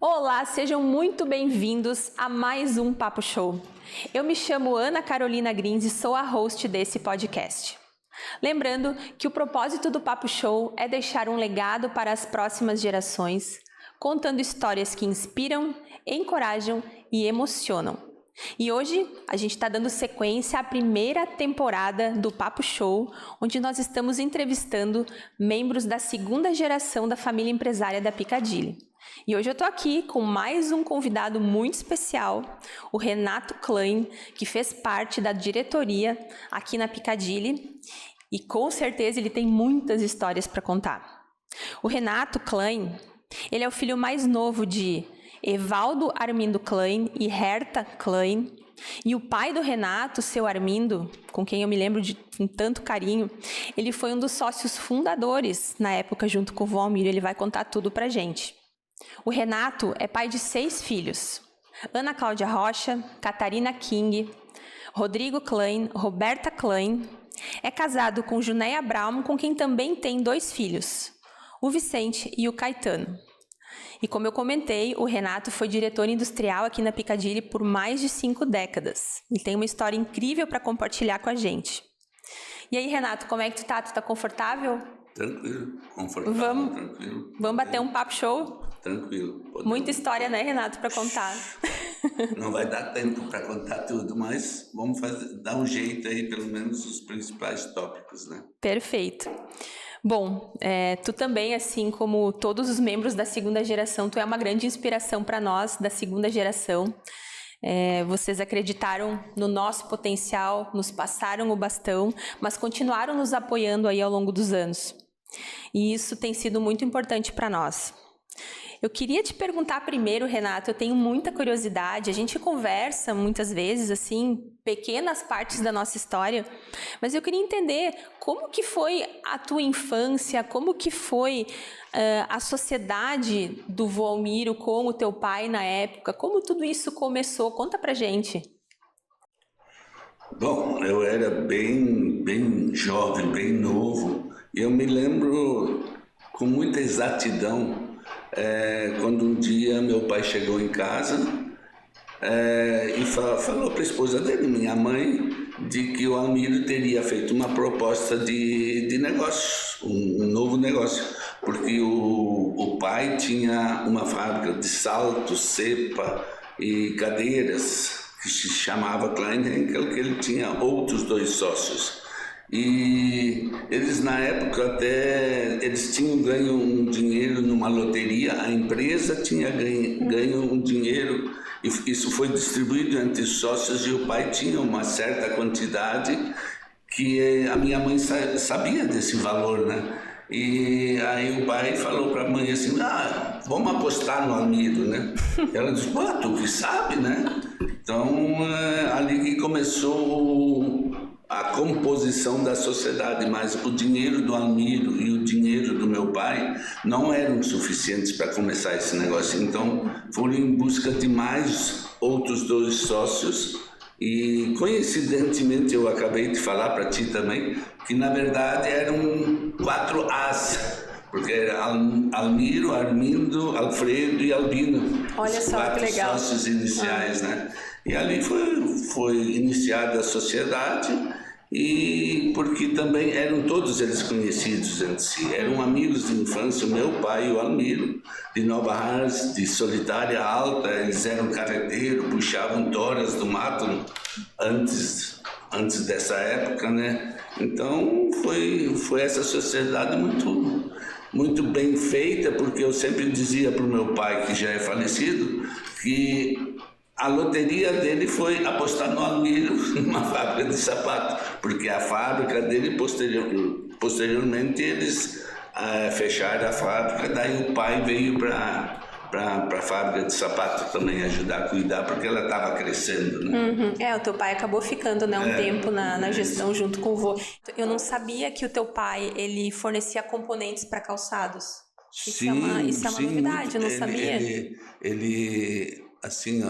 Olá, sejam muito bem-vindos a mais um Papo Show. Eu me chamo Ana Carolina Grins e sou a host desse podcast. Lembrando que o propósito do Papo Show é deixar um legado para as próximas gerações, contando histórias que inspiram, encorajam e emocionam. E hoje a gente está dando sequência à primeira temporada do Papo Show, onde nós estamos entrevistando membros da segunda geração da família empresária da Piccadilly. E hoje eu estou aqui com mais um convidado muito especial, o Renato Klein, que fez parte da diretoria aqui na Piccadilly e com certeza ele tem muitas histórias para contar. O Renato Klein, ele é o filho mais novo de Evaldo Armindo Klein e Herta Klein, e o pai do Renato, seu Armindo, com quem eu me lembro com tanto carinho, ele foi um dos sócios fundadores na época junto com o vô Almiro. Ele vai contar tudo pra gente. O Renato é pai de 6 filhos: Ana Cláudia Rocha, Catarina King, Rodrigo Klein, Roberta Klein. É casado com Junéia Braum, com quem também tem 2 filhos, o Vicente e o Caetano. E como eu comentei, o Renato foi diretor industrial aqui na Piccadilly por mais de 5 décadas. Ele tem uma história incrível para compartilhar com a gente. E aí, Renato, como é que tu tá? Tu tá confortável? Tranquilo, confortável, tranquilo. Vamos bater um papo show? Tranquilo. Muita história, né, Renato, para contar? Não vai dar tempo para contar tudo, mas vamos dar um jeito aí, pelo menos os principais tópicos, né? Perfeito. Bom, tu também, assim como todos os membros da segunda geração, tu é uma grande inspiração para nós da segunda geração. Vocês acreditaram no nosso potencial, nos passaram o bastão, mas continuaram nos apoiando aí ao longo dos anos. E isso tem sido muito importante para nós. Eu queria te perguntar primeiro, Renato, eu tenho muita curiosidade, a gente conversa muitas vezes, assim, pequenas partes da nossa história, mas eu queria entender como que foi a tua infância, como que foi a sociedade do vô Almiro com o teu pai na época, como tudo isso começou, conta pra gente. Bom, eu era bem jovem, bem novo, e eu me lembro com muita exatidão quando um dia meu pai chegou em casa e falou para a esposa dele, minha mãe, de que o Almiro teria feito uma proposta de negócio, um novo negócio, porque o pai tinha uma fábrica de saltos, cepa e cadeiras que se chamava Klein Henkel, que ele tinha outros 2 sócios. E eles na época eles tinham ganho um dinheiro numa loteria, a empresa tinha ganho um dinheiro e isso foi distribuído entre os sócios e o pai tinha uma certa quantidade que a minha mãe sabia desse valor, né? E aí o pai falou para a mãe assim, vamos apostar no Almiro, né? Ela disse, tu que sabe, né? Então ali que começou a composição da sociedade, mas o dinheiro do Almiro e o dinheiro do meu pai não eram suficientes para começar esse negócio. Então foram em busca de mais outros 2 sócios e coincidentemente eu acabei de falar para ti também que na verdade eram 4 As, porque era Almiro, Armindo, Alfredo e Albino. Olha só que legal. 4 sócios iniciais, né? E ali foi iniciada a sociedade, e porque também eram todos eles conhecidos entre si, eram amigos de infância, o meu pai e o Almiro, de Nova Hartz, de Solitária Alta, eles eram carreteiros, puxavam toras do mato antes dessa época, né? Então foi essa sociedade muito bem feita, porque eu sempre dizia para o meu pai, que já é falecido, que a loteria dele foi apostar no Almiro numa fábrica de sapato, porque a fábrica dele, posteriormente, eles fecharam a fábrica, daí o pai veio para a fábrica de sapato também ajudar a cuidar, porque ela estava crescendo, né? O teu pai acabou ficando, né, um tempo na gestão junto com o vô. Eu não sabia que o teu pai, ele fornecia componentes para calçados. Isso é uma novidade, eu não sabia. Ele, assim,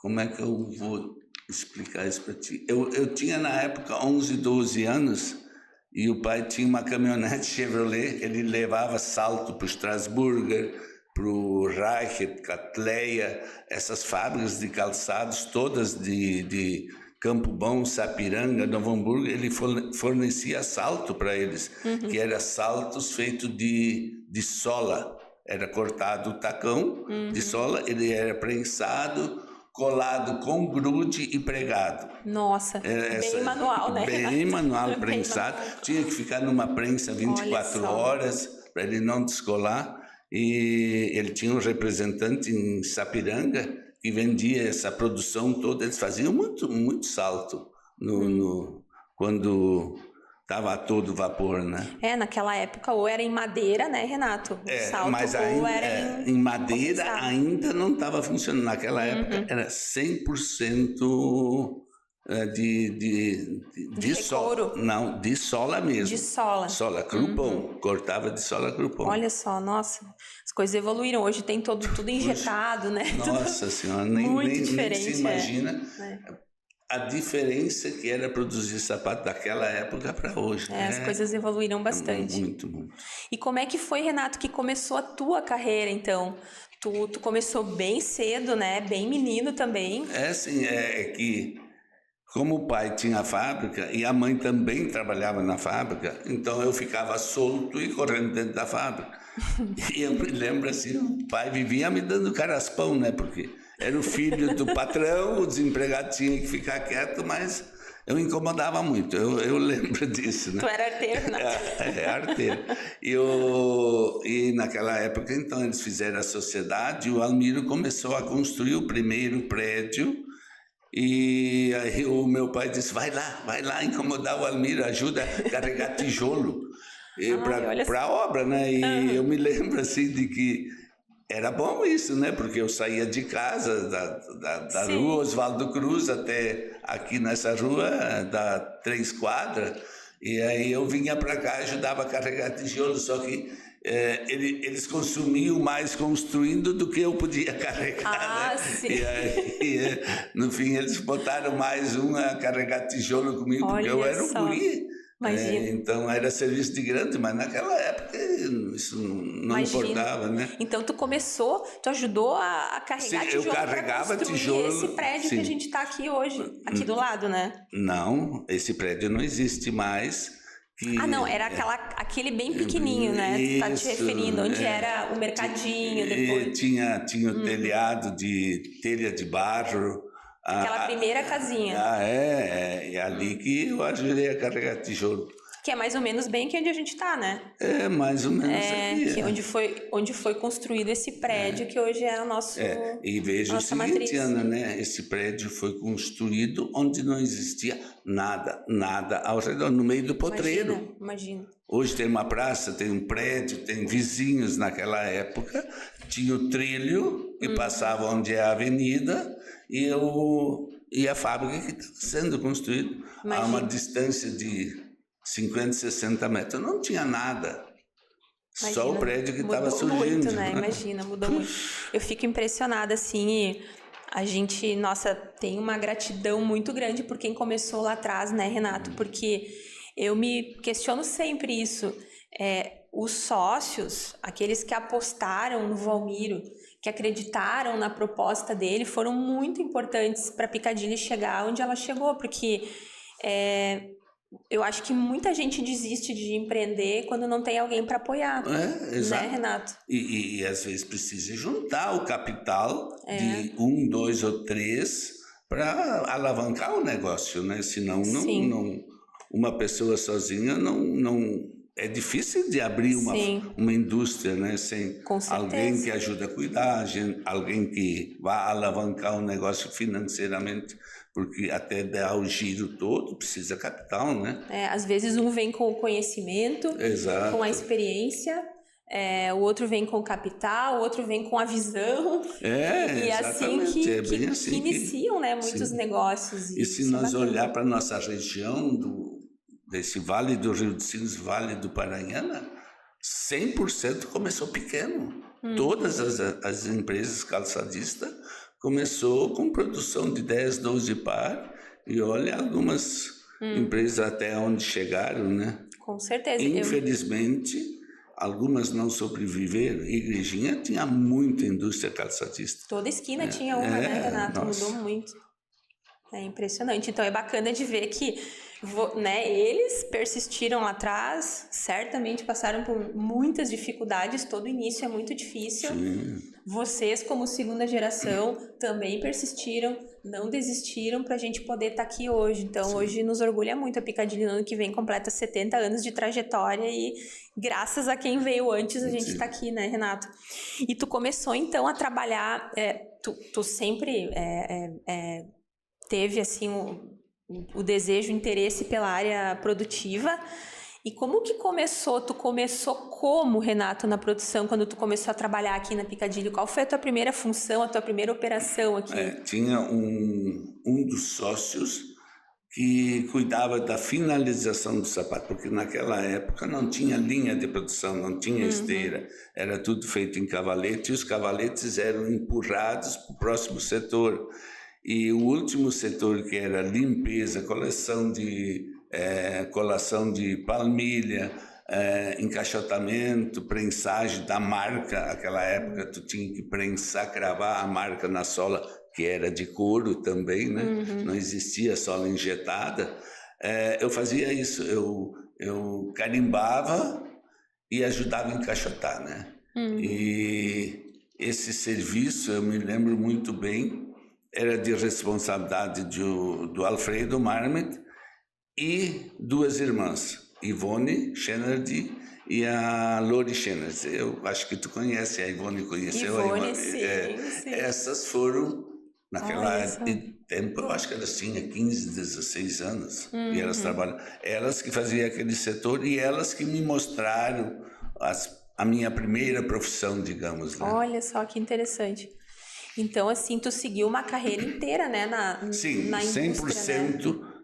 como é que eu vou explicar isso para ti? Eu tinha na época 11, 12 anos e o pai tinha uma caminhonete Chevrolet, ele levava salto para o Strasburger, pro Reichert, Catleia, essas fábricas de calçados todas de Campo Bom, Sapiranga, Novo Hamburgo, ele fornecia salto para eles, que era saltos feitos de sola. Era cortado o tacão de sola, ele era prensado, colado com grude e pregado. Nossa, bem manual, né? Bem manual, prensado. Tinha que ficar numa prensa 24 horas para ele não descolar. E ele tinha um representante em Sapiranga que vendia essa produção toda. Eles faziam muito salto quando estava a todo vapor, né? Naquela época ou era em madeira, né, Renato? Salto, mas ainda, ou era em madeira ainda não estava funcionando. Naquela época era 100% de sola. Não, de sola mesmo. De sola. Sola, crupom. Cortava de sola crupom. Olha só, nossa, as coisas evoluíram. Hoje tem tudo injetado, né? Nossa Senhora, nem se imagina a diferença que era produzir sapato daquela época para hoje. As coisas evoluíram bastante. Muito. E como é que foi, Renato, que começou a tua carreira, então? Tu começou bem cedo, né? Bem menino também. Sim, é que como o pai tinha fábrica e a mãe também trabalhava na fábrica, então eu ficava solto e correndo dentro da fábrica. E eu me lembro assim, o pai vivia me dando caraspão, né? Porque era o filho do patrão, o desempregado tinha que ficar quieto, mas eu incomodava muito, eu lembro disso, né? Tu era arteiro, né? Arteiro. E naquela época, então, eles fizeram a sociedade e o Almiro começou a construir o primeiro prédio. E aí o meu pai disse, vai lá incomodar o Almiro, ajuda a carregar tijolo para a obra, né? E eu me lembro assim de que era bom isso, né? Porque eu saía de casa, da rua Oswaldo Cruz até aqui nessa rua, da 3 quadras, e aí eu vinha para cá, ajudava a carregar tijolo, só que eles consumiam mais construindo do que eu podia carregar, né? Sim. E aí, no fim, eles botaram mais um a carregar tijolo comigo, porque eu era um guri. Então era serviço de grande, mas naquela época isso não importava, né? Então tu ajudou a carregar tijolo. Eu carregava tijolo. Esse prédio que a gente está aqui hoje, aqui do lado, né? Não, esse prédio não existe mais. Não, era aquele bem pequenininho, né? Tu tá te referindo, onde era o mercadinho depois. Tinha o telhado de telha de barro. Aquela primeira casinha. É ali que eu ajudei a carregar tijolo. Que é mais ou menos bem aqui onde a gente está, né? Mais ou menos aqui. Onde foi construído esse prédio, que hoje é o nosso E veja o seguinte, Ana, né? Esse prédio foi construído onde não existia nada ao redor, no meio do potreiro. Imagina. Hoje tem uma praça, tem um prédio, tem vizinhos. Naquela época tinha o trilho que passava onde é a avenida e a fábrica que está sendo construída a uma distância de 50, 60 metros. Não tinha nada. Só o prédio que estava surgindo. Mudou muito, né? Imagina, mudou muito. Eu fico impressionada, assim, e a gente, nossa, tem uma gratidão muito grande por quem começou lá atrás, né, Renato? Porque eu me questiono sempre isso. Os sócios, aqueles que apostaram no Valmiro, que acreditaram na proposta dele, foram muito importantes para a Piccadilly chegar onde ela chegou, porque eu acho que muita gente desiste de empreender quando não tem alguém para apoiar, exato. Né, Renato? E às vezes precisa juntar o capital de 1, 2 ou 3 para alavancar o negócio, né? Senão uma pessoa sozinha não é difícil de abrir uma indústria, né? Sem alguém que ajude a cuidar, alguém que vá alavancar o negócio financeiramente, porque até dar o giro todo precisa capital, né? Às vezes um vem com o conhecimento, com a experiência, o outro vem com o capital, o outro vem com a visão. E assim que iniciam, né, muitos negócios. E se nós olhar para a nossa região desse Vale do Rio dos Sinos, Vale do Paranhana, 100% começou pequeno. Todas as empresas calçadistas começou com produção de 10, 12 par, e olha algumas empresas até onde chegaram, né? Com certeza. Infelizmente, algumas não sobreviveram. Igrejinha tinha muita indústria calçadista. Toda esquina tinha uma, né, Renato? Mudou muito. É impressionante. Então é bacana de ver que, né, eles persistiram lá atrás, certamente passaram por muitas dificuldades, todo início é muito difícil. Sim. Vocês, como segunda geração, também persistiram, não desistiram para a gente poder estar aqui hoje. Então, hoje nos orgulha muito. A Picadilly no ano que vem completa 70 anos de trajetória e graças a quem veio antes a gente está aqui, né, Renato? E tu começou, então, a trabalhar... Tu sempre teve, assim, o desejo, o interesse pela área produtiva. E como que começou? Tu começou como, Renato, na produção, quando tu começou a trabalhar aqui na Picadilly? Qual foi a tua primeira função, a tua primeira operação aqui? Tinha um dos sócios que cuidava da finalização do sapato, porque naquela época não tinha linha de produção, não tinha esteira, era tudo feito em cavalete, e os cavaletes eram empurrados para o próximo setor. E o último setor, que era limpeza, colação de palmilha, encaixotamento, prensagem da marca. Naquela época tu tinha que prensar, cravar a marca na sola, que era de couro também, né? Não existia sola injetada. Eu fazia isso, eu carimbava e ajudava a encaixotar, né? E esse serviço, eu me lembro muito bem, era de responsabilidade do Alfredo Marmet e duas irmãs, Ivone Schenerdy e a Lori Schenerdy. Eu acho que tu conhece, a Ivone conheceu. Ivone, sim. Essas foram, naquela tempo, eu acho que elas tinham 15, 16 anos, e elas trabalham. Elas que faziam aquele setor e elas que me mostraram a minha primeira profissão, digamos. Né? Olha só que interessante. Então, assim, tu seguiu uma carreira inteira, né, na indústria,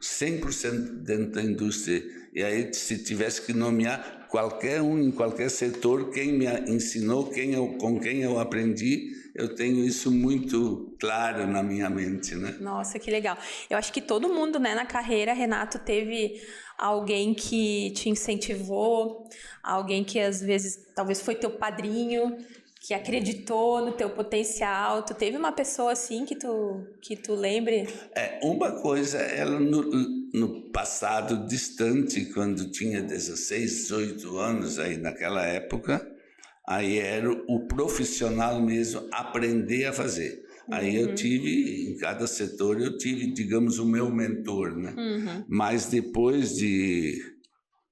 100% dentro da indústria. E aí, se tivesse que nomear qualquer um, em qualquer setor, quem me ensinou, com quem eu aprendi, eu tenho isso muito claro na minha mente, né? Nossa, que legal. Eu acho que todo mundo, né, na carreira, Renato, teve alguém que te incentivou, alguém que às vezes talvez foi teu padrinho, que acreditou no teu potencial. Tu teve uma pessoa assim que tu lembre? Uma coisa, ela no passado distante, quando tinha 16, 18 anos, aí naquela época, aí era o profissional mesmo, aprender a fazer. Aí eu tive, em cada setor, eu tive, digamos, o meu mentor, né? Mas depois de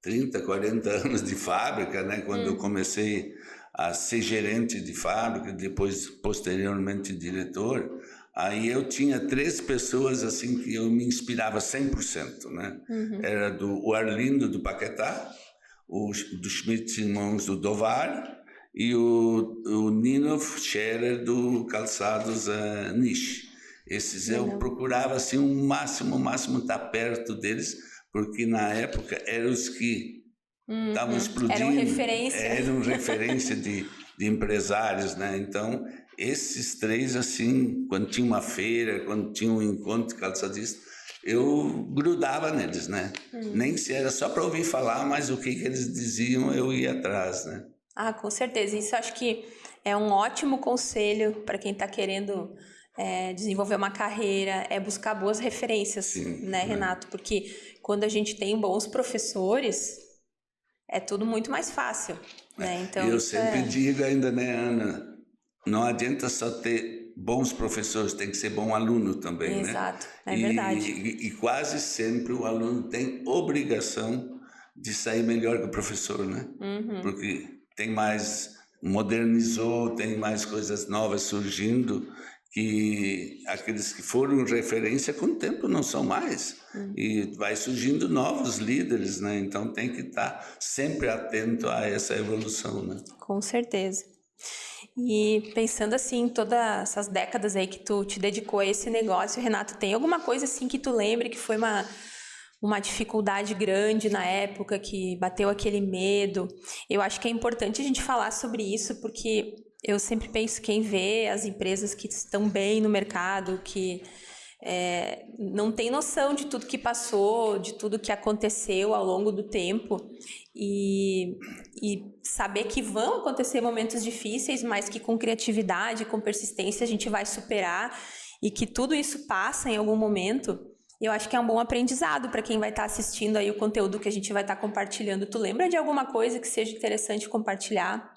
30, 40 anos de fábrica, né? Quando eu comecei a ser gerente de fábrica, depois posteriormente diretor, aí eu tinha 3 pessoas assim que eu me inspirava 100%, né? Era o Arlindo do Paquetá, do Schmidt Simons do Dovar e o Nino Scherer do Calçados Niche. Esses eu procurava assim o máximo estar perto deles, porque na época eram os que estavam explodindo. Eram referência de empresários, né? Então, esses 3, assim, quando tinha uma feira, quando tinha um encontro calçadista, eu grudava neles, né? Nem se era só para ouvir falar, mas o que eles diziam, eu ia atrás, né? Ah, com certeza. Isso eu acho que é um ótimo conselho para quem está querendo desenvolver uma carreira, é buscar boas referências, né, Renato? Porque quando a gente tem bons professores, é tudo muito mais fácil, né? Então, eu sempre digo ainda, né, Ana, não adianta só ter bons professores, tem que ser bom aluno também, Exato, né? é verdade. E quase sempre o aluno tem obrigação de sair melhor que o professor, né? Porque tem mais, modernizou, tem mais coisas novas surgindo, que aqueles que foram referência com o tempo não são mais. E vai surgindo novos líderes, né? Então tem que estar sempre atento a essa evolução, né? Com certeza. E pensando assim, todas essas décadas aí que tu te dedicou a esse negócio, Renato, tem alguma coisa assim que tu lembre que foi uma dificuldade grande na época, que bateu aquele medo? Eu acho que é importante a gente falar sobre isso, porque eu sempre penso, quem vê as empresas que estão bem no mercado, que não tem noção de tudo que passou, de tudo que aconteceu ao longo do tempo e saber que vão acontecer momentos difíceis, mas que com criatividade, com persistência a gente vai superar e que tudo isso passa em algum momento. Eu acho que é um bom aprendizado para quem vai estar assistindo aí o conteúdo que a gente vai estar compartilhando. Tu lembra de alguma coisa que seja interessante compartilhar?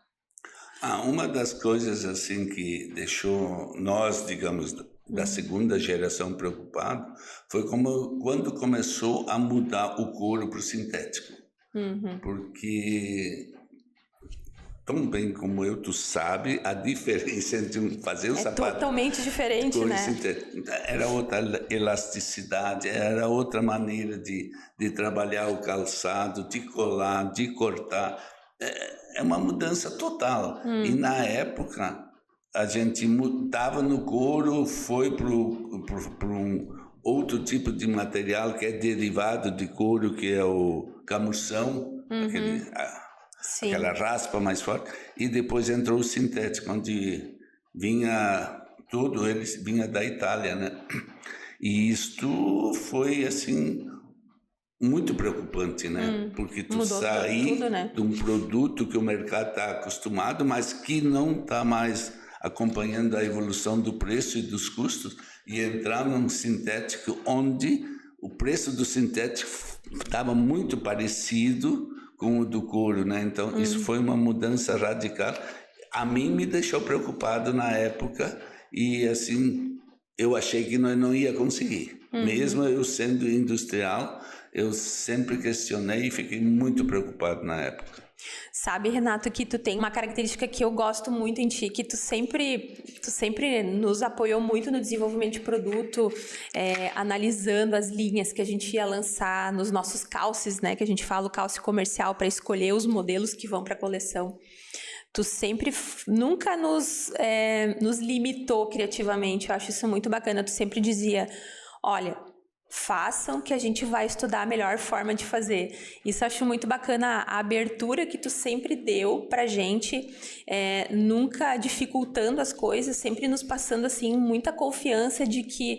Uma das coisas assim que deixou nós, digamos, da segunda geração preocupado foi quando começou a mudar o couro para o sintético. Porque, tão bem como eu, tu sabe a diferença entre fazer o sapato... É totalmente diferente, né? Sintético. Era outra elasticidade, era outra maneira de trabalhar o calçado, de colar, de cortar. É uma mudança total. E na época, a gente estava no couro, foi para um outro tipo de material que é derivado de couro, que é o camurção, aquela raspa mais forte, e depois entrou o sintético, onde vinha tudo, ele vinha da Itália, né? E isto foi assim muito preocupante, né? Porque tu sair de um produto que o mercado está acostumado, mas que não está mais acompanhando a evolução do preço e dos custos, e entrar num sintético onde o preço do sintético estava muito parecido com o do couro, né? Então isso foi uma mudança radical. A mim me deixou preocupado na época e assim eu achei que nós não ia conseguir. Mesmo eu sendo industrial, eu sempre questionei e fiquei muito preocupado na época. Sabe, Renato, que tu tem uma característica que eu gosto muito em ti, que tu sempre nos apoiou muito no desenvolvimento de produto, analisando as linhas que a gente ia lançar nos nossos calces, né? Que a gente fala o calce comercial para escolher os modelos que vão para a coleção. Tu sempre, nunca nos limitou criativamente. Eu acho isso muito bacana. Tu sempre dizia, olha, façam que a gente vai estudar a melhor forma de fazer. Isso eu acho muito bacana, a abertura que tu sempre deu pra gente, nunca dificultando as coisas, sempre nos passando assim muita confiança de que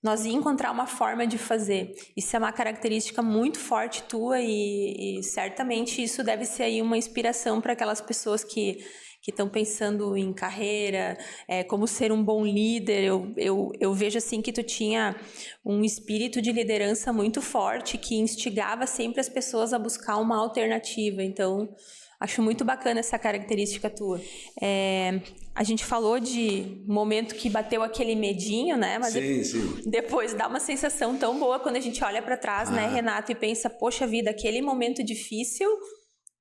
nós íamos encontrar uma forma de fazer. Isso é uma característica muito forte tua e certamente isso deve ser aí uma inspiração para aquelas pessoas que estão pensando em carreira, como ser um bom líder. Eu vejo assim que tu tinha um espírito de liderança muito forte que instigava sempre as pessoas a buscar uma alternativa. Então, acho muito bacana essa característica tua. A gente falou de momento que bateu aquele medinho, né? Mas sim. Depois dá uma sensação tão boa quando a gente olha para trás, né, Renato, e pensa, poxa vida, aquele momento difícil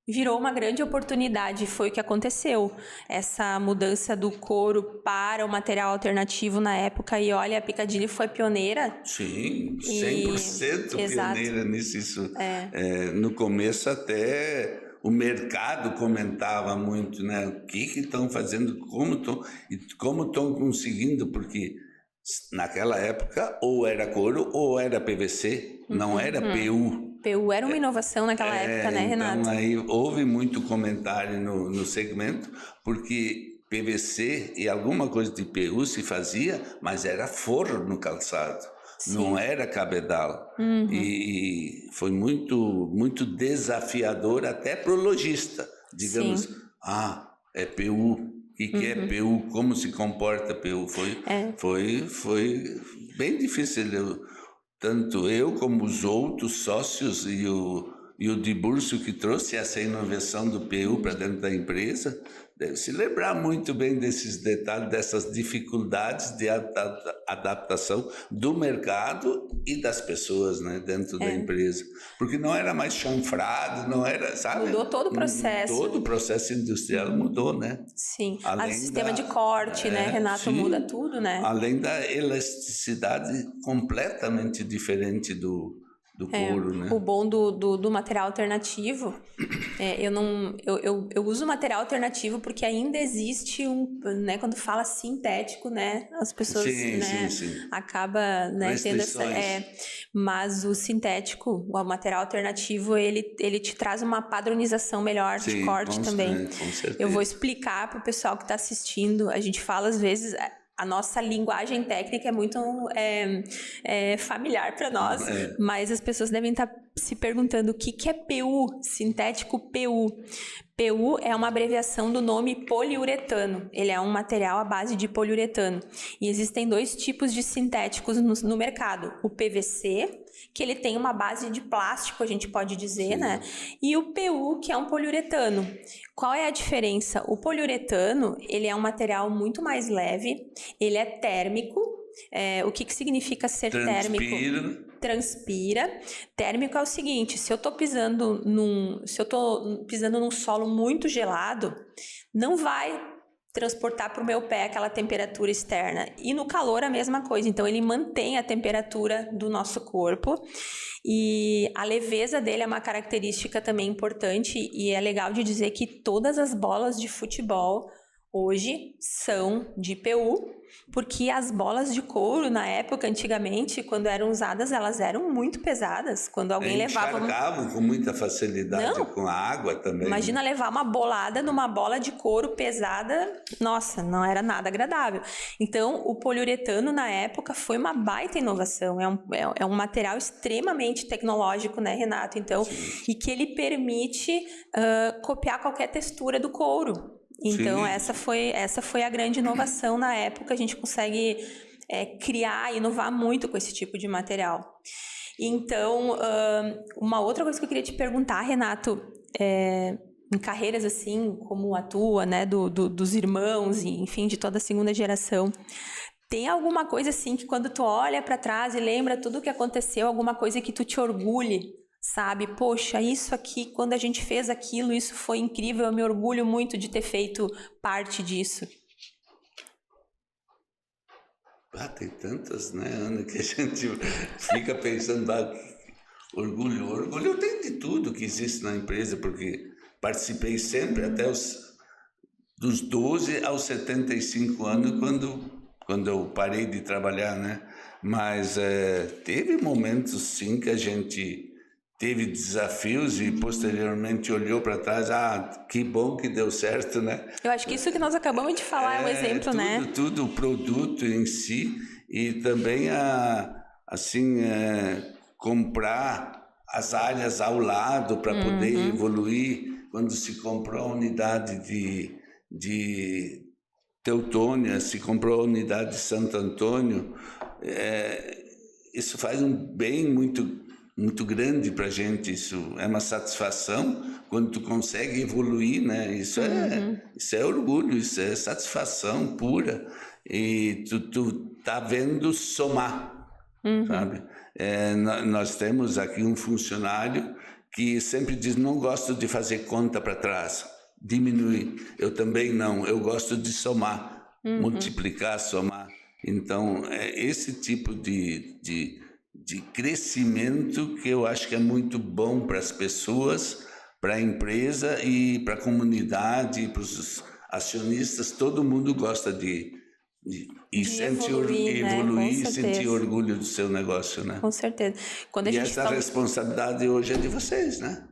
virou uma grande oportunidade, foi o que aconteceu. Essa mudança do couro para o material alternativo na época, e olha, a Piccadilly foi pioneira. Sim, 100% pioneira nisso. No começo até o mercado comentava muito, né? O que estão fazendo, como estão conseguindo, porque naquela época ou era couro ou era PVC, não era PU. PU era uma inovação naquela época, né, Renato? Então aí houve muito comentário no segmento, porque PVC e alguma coisa de PU se fazia, mas era forro no calçado, não era cabedal. E foi muito, muito desafiador até para o lojista. Digamos, é PU, o que é PU, como se comporta PU. Foi bem difícil. Tanto eu como os outros sócios e o Tiburcio que trouxe essa inovação do PU para dentro da empresa, deve se lembrar muito bem desses detalhes, dessas dificuldades de adaptação do mercado e das pessoas, né, dentro da empresa. Porque não era mais chanfrado, não era, sabe? Mudou todo o processo. Todo o processo industrial mudou, né? Sim, o sistema de corte, né, Renato, muda tudo, né? Além da elasticidade completamente diferente do couro, né? O bom do material alternativo, eu uso material alternativo porque ainda existe né, quando fala sintético, né, as pessoas, sim. Acaba, né, tendo essa, mas o sintético, o material alternativo, ele te traz uma padronização melhor de corte também. Com certeza. Eu vou explicar para o pessoal que está assistindo. A gente fala às vezes a nossa linguagem técnica é muito familiar para nós, mas as pessoas devem estar se perguntando o que é PU, sintético PU. PU é uma abreviação do nome poliuretano. Ele é um material à base de poliuretano. E existem 2 tipos de sintéticos no mercado. O PVC, que ele tem uma base de plástico, a gente pode dizer, sim, né? E o PU, que é um poliuretano. Qual é a diferença? O poliuretano, ele é um material muito mais leve, ele é térmico. O que significa ser térmico? Transpira. Térmico é o seguinte, se eu tô pisando num solo muito gelado, não vai transportar para o meu pé aquela temperatura externa. E no calor a mesma coisa. Então ele mantém a temperatura do nosso corpo. E a leveza dele é uma característica também importante. E é legal de dizer que todas as bolas de futebol hoje são de PU, porque as bolas de couro, na época, antigamente, quando eram usadas, elas eram muito pesadas. Quando alguém levava... Encharcavam com muita facilidade, com a água também. Imagina levar uma bolada numa bola de couro pesada, nossa, não era nada agradável. Então, o poliuretano, na época, foi uma baita inovação. É um material extremamente tecnológico, né, Renato? Então, sim, e que ele permite copiar qualquer textura do couro. Então, essa foi a grande inovação na época. A gente consegue criar e inovar muito com esse tipo de material. Então, uma outra coisa que eu queria te perguntar, Renato, em carreiras assim, como a tua, né, dos irmãos, e, enfim, de toda a segunda geração, tem alguma coisa assim que quando tu olha para trás e lembra tudo o que aconteceu, alguma coisa que tu te orgulhe? Sabe, poxa, isso aqui, quando a gente fez aquilo, isso foi incrível, eu me orgulho muito de ter feito parte disso. Tem tantas, né, Ana, que a gente fica pensando, orgulho. Orgulho eu tenho de tudo que existe na empresa, porque participei sempre até dos 12 aos 75 anos, quando eu parei de trabalhar, né? Mas teve momentos, sim, que a gente... teve desafios e posteriormente olhou para trás, que bom que deu certo, né? Eu acho que isso que nós acabamos de falar é um exemplo, né? Tudo o produto em si e também comprar as áreas ao lado para poder evoluir. Quando se comprou a unidade de Teutônia, se comprou a unidade de Santo Antônio, isso faz um bem muito grande para a gente. Isso é uma satisfação quando tu consegue evoluir, né? Isso é orgulho, isso é satisfação pura. E tu tá vendo somar, sabe? Nós temos aqui um funcionário que sempre diz, não gosto de fazer conta para trás, diminuir. Eu também não, eu gosto de somar, multiplicar, somar. Então, é esse tipo de crescimento que eu acho que é muito bom para as pessoas, para a empresa e para a comunidade, para os acionistas. Todo mundo gosta de evoluir e sentir orgulho do seu negócio, né? Com certeza. Essa responsabilidade hoje é de vocês, né?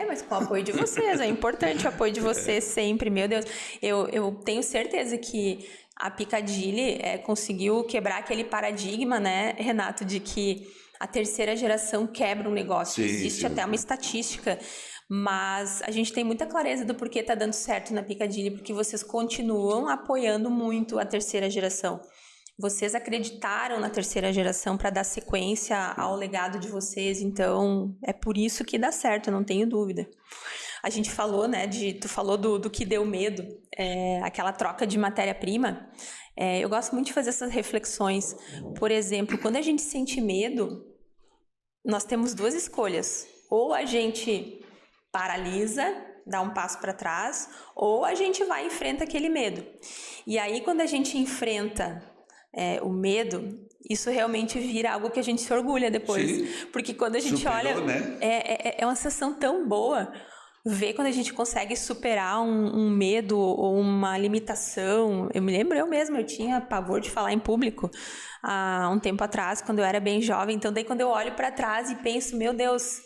Mas com o apoio de vocês, é importante o apoio de vocês sempre, meu Deus. Eu tenho certeza que a Picadilly conseguiu quebrar aquele paradigma, né, Renato, de que a terceira geração quebra um negócio. Sim, existe até uma estatística, mas a gente tem muita clareza do porquê está dando certo na Picadilly, porque vocês continuam apoiando muito a terceira geração. Vocês acreditaram na terceira geração para dar sequência ao legado de vocês, então é por isso que dá certo, não tenho dúvida. A gente falou, né, tu falou do que deu medo, aquela troca de matéria-prima. Eu gosto muito de fazer essas reflexões. Por exemplo, quando a gente sente medo, nós temos 2 escolhas. Ou a gente paralisa, dá um passo para trás, ou a gente vai e enfrenta aquele medo. E aí, quando a gente enfrenta o medo, isso realmente vira algo que a gente se orgulha depois. Sim. Porque quando a gente olha, né? É uma sensação tão boa ver quando a gente consegue superar um medo ou uma limitação. Eu me lembro, eu mesma, eu tinha pavor de falar em público há um tempo atrás, quando eu era bem jovem. Então, daí quando eu olho para trás e penso, meu Deus,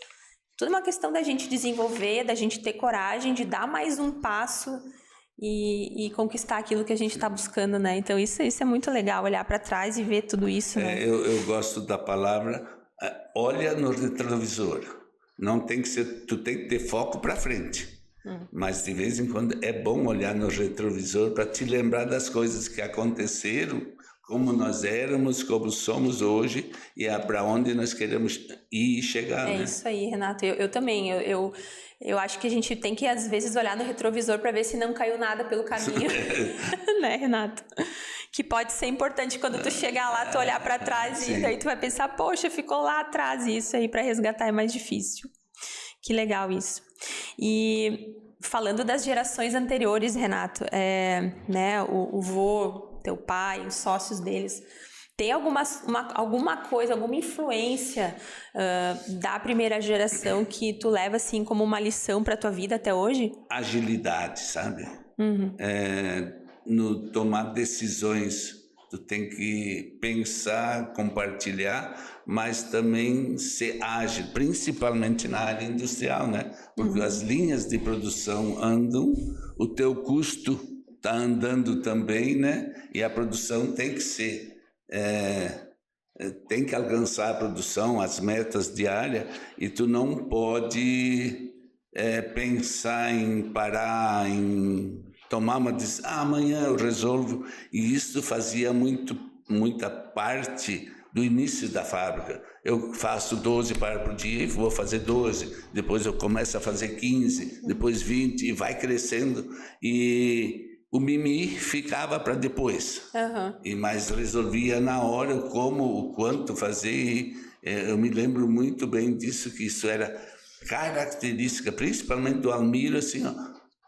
tudo uma questão da gente desenvolver, da gente ter coragem de dar mais um passo e conquistar aquilo que a gente está buscando, né? Então isso é muito legal, olhar para trás e ver tudo isso, né? Eu gosto da palavra, olha no retrovisor. Não tem que ser, tu tem que ter foco para frente. Mas de vez em quando é bom olhar no retrovisor para te lembrar das coisas que aconteceram, como nós éramos, como somos hoje e para onde nós queremos ir e chegar. É, né? Isso aí, Renato. Eu também. Eu acho que a gente tem que, às vezes, olhar no retrovisor para ver se não caiu nada pelo caminho. Né, Renato? Que pode ser importante quando tu chegar lá, tu olhar para trás e daí tu vai pensar, poxa, ficou lá atrás. E isso aí para resgatar é mais difícil. Que legal isso. E falando das gerações anteriores, Renato, né, o vô, teu pai, os sócios deles, tem alguma coisa, alguma influência da primeira geração que tu leva assim como uma lição para tua vida até hoje? Agilidade, sabe? No tomar decisões, tu tem que pensar, compartilhar, mas também ser ágil, principalmente na área industrial, né? Porque as linhas de produção andam, o teu custo está andando também, né? E a produção tem que ser, tem que alcançar a produção, as metas diárias, e tu não pode pensar em parar, em tomar uma decisão, amanhã eu resolvo. E isso fazia muita parte do início da fábrica. Eu faço 12 pares por dia e vou fazer 12. Depois eu começo a fazer 15, depois 20 e vai crescendo. E o mimi ficava para depois. Mas resolvia na hora como, o quanto fazer. Eu me lembro muito bem disso, que isso era característica, principalmente do Almiro, assim, ó,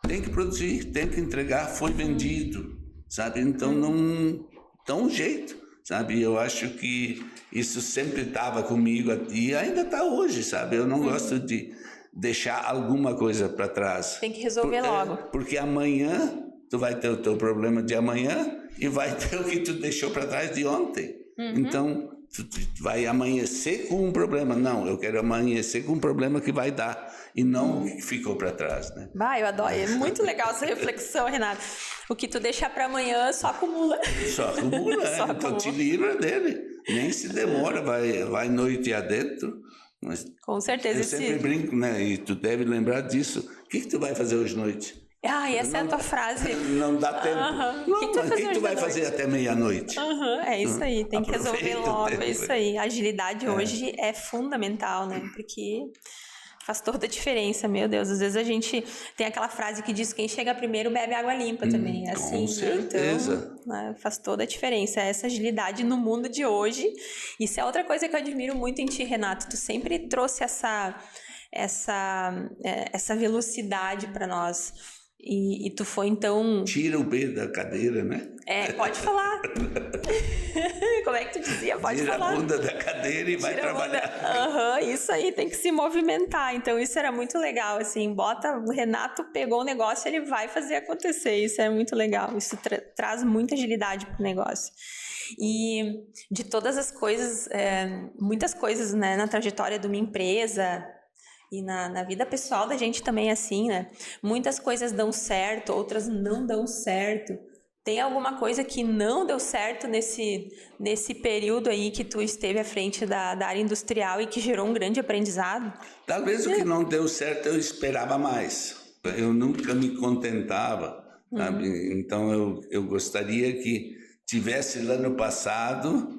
tem que produzir, tem que entregar, foi vendido, sabe? Então não dá um jeito, sabe? Eu acho que isso sempre estava comigo e ainda está hoje, sabe? Eu não gosto de deixar alguma coisa para trás. Tem que resolver logo. Porque amanhã tu vai ter o teu problema de amanhã e vai ter o que tu deixou para trás de ontem. Então tu vai amanhecer com um problema. Não, eu quero amanhecer com um problema que vai dar e não o que ficou para trás, né? Eu adoro. É muito legal essa reflexão, Renato. O que tu deixar para amanhã só acumula. Só acumula, então te livra dele. Nem se demora, vai noite adentro. Mas com certeza. Eu sempre brinco, né? E tu deve lembrar disso. O que tu vai fazer hoje noite? Essa é a tua frase. Não dá tempo. O que tu vai fazer até meia-noite? É isso aí, tem que resolver logo. É isso aí. A agilidade hoje é fundamental, né? Porque faz toda a diferença, meu Deus. Às vezes a gente tem aquela frase que diz: quem chega primeiro bebe água limpa também. É assim, com certeza. Né? Então, né, faz toda a diferença. Essa agilidade no mundo de hoje. Isso é outra coisa que eu admiro muito em ti, Renato. Tu sempre trouxe essa velocidade para nós. E tu foi, então... Tira o B da cadeira, né? Pode falar. Como é que tu dizia? Pode falar. Tira a bunda da cadeira e vai trabalhar. Isso aí, tem que se movimentar. Então, isso era muito legal, assim. O Renato pegou o negócio, ele vai fazer acontecer. Isso é muito legal. Isso traz muita agilidade pro negócio. E de todas as coisas, muitas coisas, né, na trajetória de uma empresa... E na vida pessoal da gente também é assim, né? Muitas coisas dão certo, outras não dão certo. Tem alguma coisa que não deu certo nesse período aí que tu esteve à frente da área industrial e que gerou um grande aprendizado? Talvez o que não deu certo eu esperava mais. Eu nunca me contentava, sabe? Então eu gostaria que tivesse lá no passado...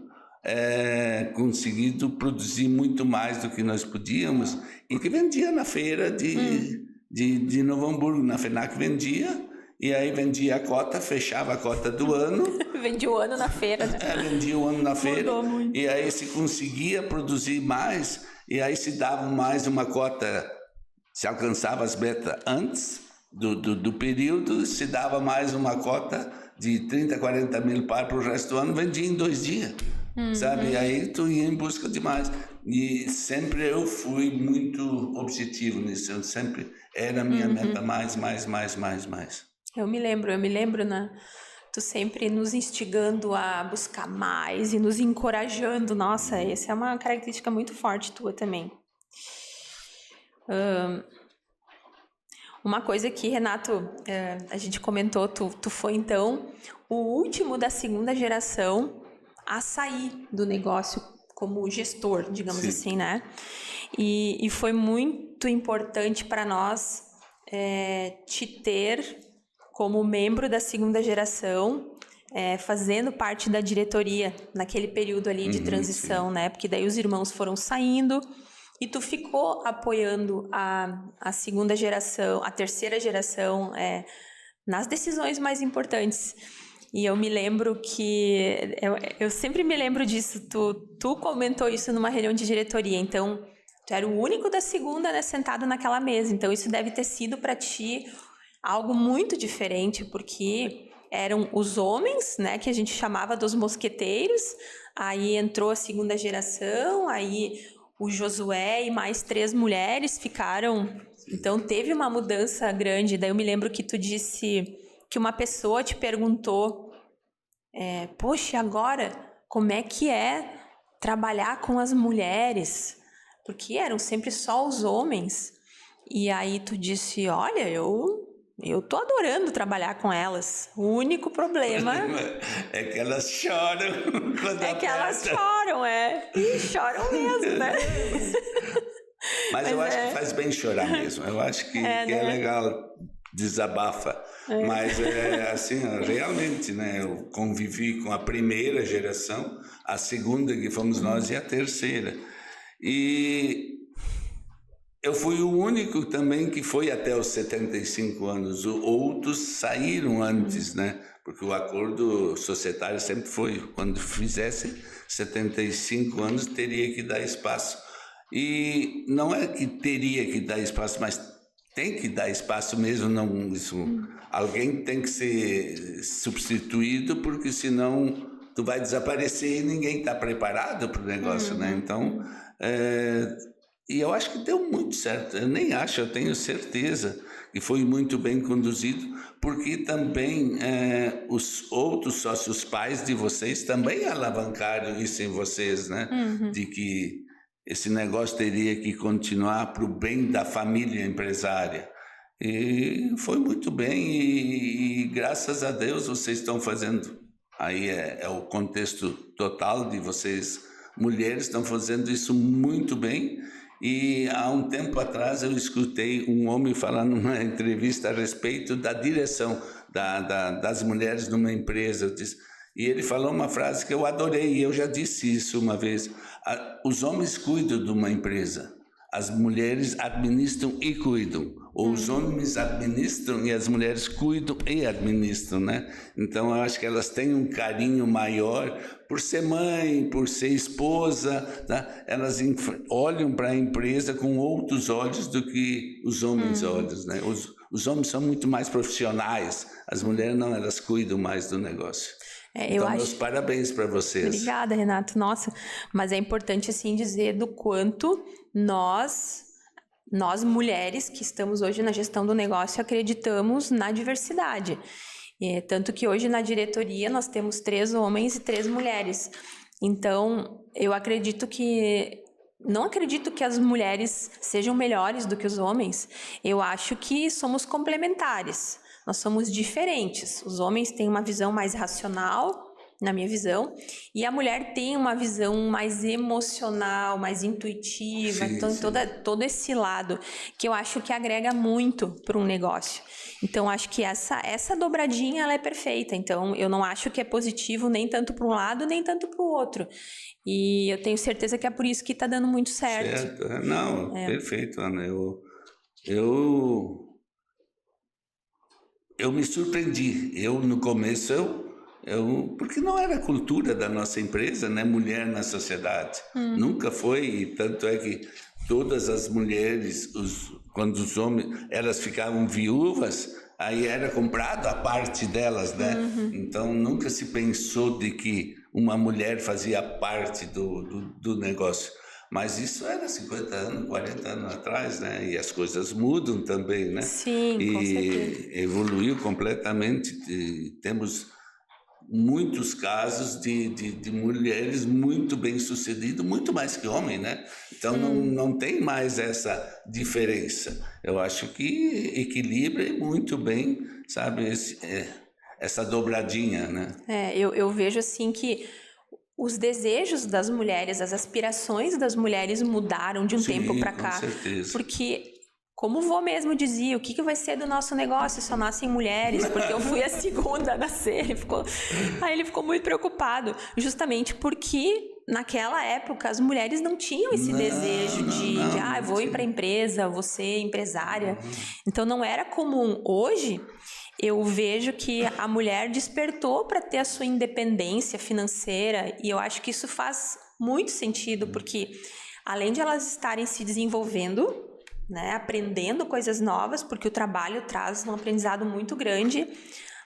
conseguido produzir muito mais do que nós podíamos e que vendia na feira de Novo Hamburgo, na FENAC vendia, e aí vendia a cota, fechava a cota do ano. Vendia o ano na feira, né? Vendia o ano na feira, muito. E aí se conseguia produzir mais, e aí se dava mais uma cota, se alcançava as metas antes do período, se dava mais uma cota de 30, 40 mil pares para o resto do ano, vendia em 2 dias. Sabe? E aí tu ia em busca de mais. E sempre eu fui muito objetivo nisso. Eu sempre era a minha meta mais. Eu me lembro, né? Tu sempre nos instigando a buscar mais e nos encorajando. Nossa, essa é uma característica muito forte tua também. Uma coisa que, Renato, a gente comentou, tu foi então o último da segunda geração a sair do negócio como gestor, digamos assim, né? E foi muito importante para nós te ter como membro da segunda geração, fazendo parte da diretoria naquele período ali de transição, né? Porque daí os irmãos foram saindo e tu ficou apoiando a segunda geração, a terceira geração nas decisões mais importantes. E eu me lembro que... Eu sempre me lembro disso. Tu comentou isso numa reunião de diretoria. Então, tu era o único da segunda, né, sentado naquela mesa. Então, isso deve ter sido para ti algo muito diferente, porque eram os homens, né, que a gente chamava dos mosqueteiros. Aí entrou a segunda geração, aí o Josué e mais 3 mulheres ficaram... Então, teve uma mudança grande. Daí eu me lembro que tu disse... que uma pessoa te perguntou, poxa, agora, como é que é trabalhar com as mulheres? Porque eram sempre só os homens. E aí tu disse, olha, eu tô adorando trabalhar com elas. O único problema... é que elas choram. Elas choram, E choram mesmo, né? Mas eu acho que faz bem chorar mesmo. Eu acho que é legal... desabafa, mas assim, realmente, né, eu convivi com a primeira geração, a segunda que fomos nós e a terceira, e eu fui o único também que foi até os 75 anos, outros saíram antes, né, porque o acordo societário sempre foi, quando fizesse 75 anos teria que dar espaço, e não é que teria que dar espaço, mas tem que dar espaço mesmo, não isso. Alguém tem que ser substituído, porque senão tu vai desaparecer e ninguém está preparado para o negócio, né? Então, e eu acho que deu muito certo. Eu nem acho, eu tenho certeza que foi muito bem conduzido, porque também os outros sócios pais de vocês também alavancaram isso em vocês, né? De que esse negócio teria que continuar para o bem da família empresária. E foi muito bem e graças a Deus vocês estão fazendo. Aí é o contexto total de vocês, mulheres, estão fazendo isso muito bem. E há um tempo atrás eu escutei um homem falar numa entrevista a respeito da direção das mulheres numa empresa. E ele falou uma frase que eu adorei, e eu já disse isso uma vez. Os homens cuidam de uma empresa, as mulheres administram e cuidam. Ou os homens administram e as mulheres cuidam e administram, né? Então eu acho que elas têm um carinho maior por ser mãe, por ser esposa, tá? Elas olham para a empresa com outros olhos do que os homens olham, né? Os homens são muito mais profissionais, as mulheres não, elas cuidam mais do negócio. Então, meus parabéns para vocês. Obrigada, Renato. Nossa, mas é importante, assim, dizer do quanto nós mulheres que estamos hoje na gestão do negócio acreditamos na diversidade. Tanto que hoje na diretoria nós temos 3 homens e 3 mulheres. Então, eu acredito que... Não acredito que as mulheres sejam melhores do que os homens. Eu acho que somos complementares. Nós somos diferentes. Os homens têm uma visão mais racional, na minha visão, e a mulher tem uma visão mais emocional, mais intuitiva. Sim, então, sim. Todo esse lado que eu acho que agrega muito para um negócio. Então, acho que essa dobradinha ela é perfeita. Então, eu não acho que é positivo nem tanto para um lado, nem tanto para o outro. E eu tenho certeza que é por isso que está dando muito certo. Certo. Não, perfeito, Ana. Eu me surpreendi. No começo, porque não era a cultura da nossa empresa, né? Mulher na sociedade. Nunca foi, e tanto é que todas as mulheres, quando os homens, elas ficavam viúvas, aí era comprado a parte delas, né? Então nunca se pensou de que uma mulher fazia parte do negócio. Mas isso era 50 anos, 40 anos atrás, né? E as coisas mudam também, né? Sim, com certeza. E evoluiu completamente. Temos muitos casos de mulheres muito bem-sucedidas, muito mais que homem, né? Então não tem mais essa diferença. Eu acho que equilibra muito bem, sabe, essa dobradinha, né? Eu vejo assim que os desejos das mulheres, as aspirações das mulheres mudaram de um tempo para cá. Com certeza. Porque, como o vô mesmo dizia, o que vai ser do nosso negócio? Só nascem mulheres, porque eu fui a segunda a nascer. Aí ele ficou muito preocupado, justamente porque naquela época as mulheres não tinham esse desejo de eu vou ir para a empresa, vou ser empresária. Então não era comum. Hoje eu vejo que a mulher despertou para ter a sua independência financeira, e eu acho que isso faz muito sentido, porque além de elas estarem se desenvolvendo, né, aprendendo coisas novas, porque o trabalho traz um aprendizado muito grande,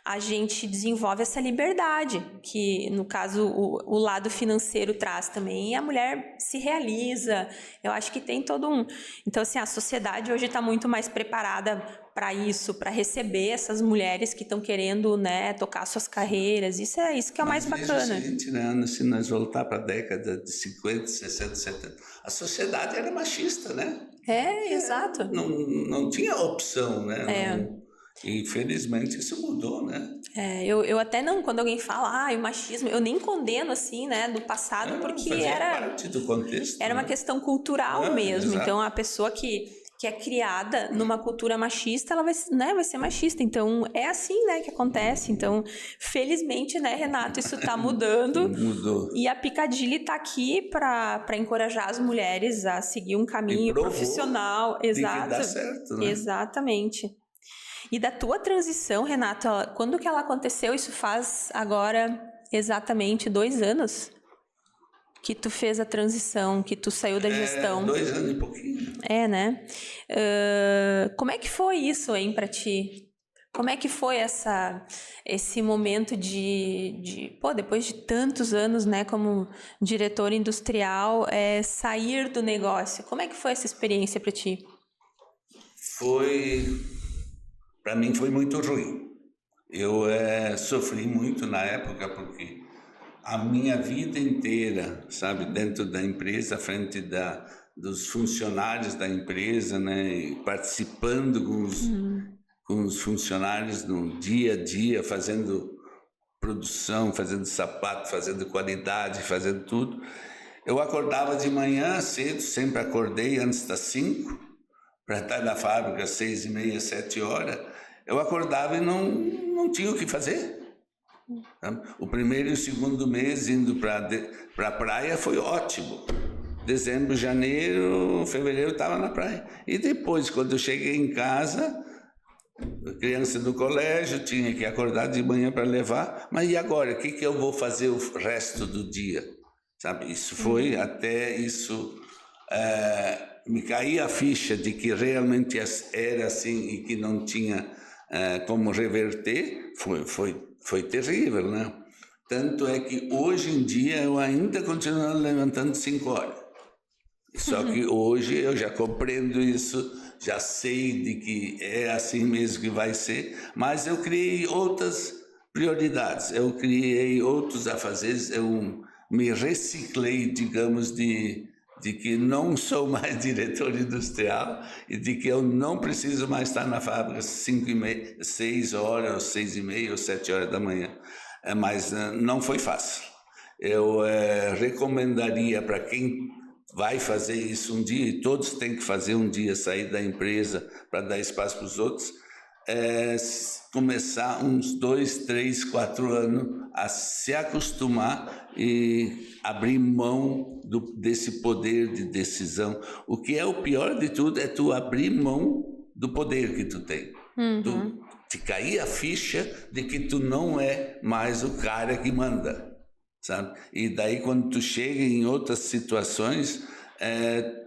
a gente desenvolve essa liberdade, que no caso o lado financeiro traz também, e a mulher se realiza. Eu acho que tem todo um... Então, assim, a sociedade hoje está muito mais preparada para isso, para receber essas mulheres que estão querendo, né, tocar suas carreiras. Isso que é o mais bacana. O seguinte, né, Ana, se nós voltar para a década de 50, 60, 70, a sociedade era machista, né? Exato. Não tinha opção, né? Infelizmente isso mudou, né? Eu até não, quando alguém fala, o machismo, eu nem condeno assim, né, do passado, porque era parte do contexto, era uma questão cultural mesmo. Exato. Então a pessoa que é criada numa cultura machista, ela vai ser machista. Então é assim, né, que acontece. Então, felizmente, né, Renato, isso tá mudando. Mudou. E a Picadilly tá aqui para encorajar as mulheres a seguir um caminho profissional. Exato. Que dá certo, né? Exatamente. E da tua transição, Renato, quando que ela aconteceu? Isso faz agora exatamente 2 anos que tu fez a transição, que tu saiu da gestão. 2 anos e pouquinho. Né? Como é que foi isso, hein, pra ti? Como é que foi esse momento depois de tantos anos, né, como diretor industrial, sair do negócio? Como é que foi essa experiência pra ti? Para mim foi muito ruim. Eu sofri muito na época, porque a minha vida inteira, sabe, dentro da empresa, à frente dos funcionários da empresa, né, participando com os funcionários no dia a dia, fazendo produção, fazendo sapato, fazendo qualidade, fazendo tudo. Eu acordava de manhã cedo, sempre acordei antes das 5, para estar na fábrica às 6h30, 7 horas. Eu acordava e não tinha o que fazer. O primeiro e o segundo mês indo para a praia foi ótimo. Dezembro, janeiro, fevereiro estava na praia. E depois, quando eu cheguei em casa, criança do colégio, tinha que acordar de manhã para levar. Mas e agora? O que eu vou fazer o resto do dia? Sabe? Isso foi até isso... me caía a ficha de que realmente era assim e que não tinha como reverter. Foi terrível, né? Tanto é que hoje em dia eu ainda continuo levantando 5 horas. Só que hoje eu já compreendo isso, já sei de que é assim mesmo que vai ser, mas eu criei outras prioridades, eu criei outros afazeres, eu me reciclei, digamos, de que não sou mais diretor industrial e de que eu não preciso mais estar na fábrica 5h30, 6 horas, ou 6h30, ou 7 horas da manhã. Mas não foi fácil. Eu recomendaria para quem vai fazer isso um dia, e todos têm que fazer um dia, sair da empresa para dar espaço para os outros, começar uns 2, 3, 4 anos a se acostumar e abrir mão desse poder de decisão. O que é o pior de tudo é tu abrir mão do poder que tu tem. Te cair a ficha de que tu não é mais o cara que manda, sabe? E daí quando tu chega em outras situações,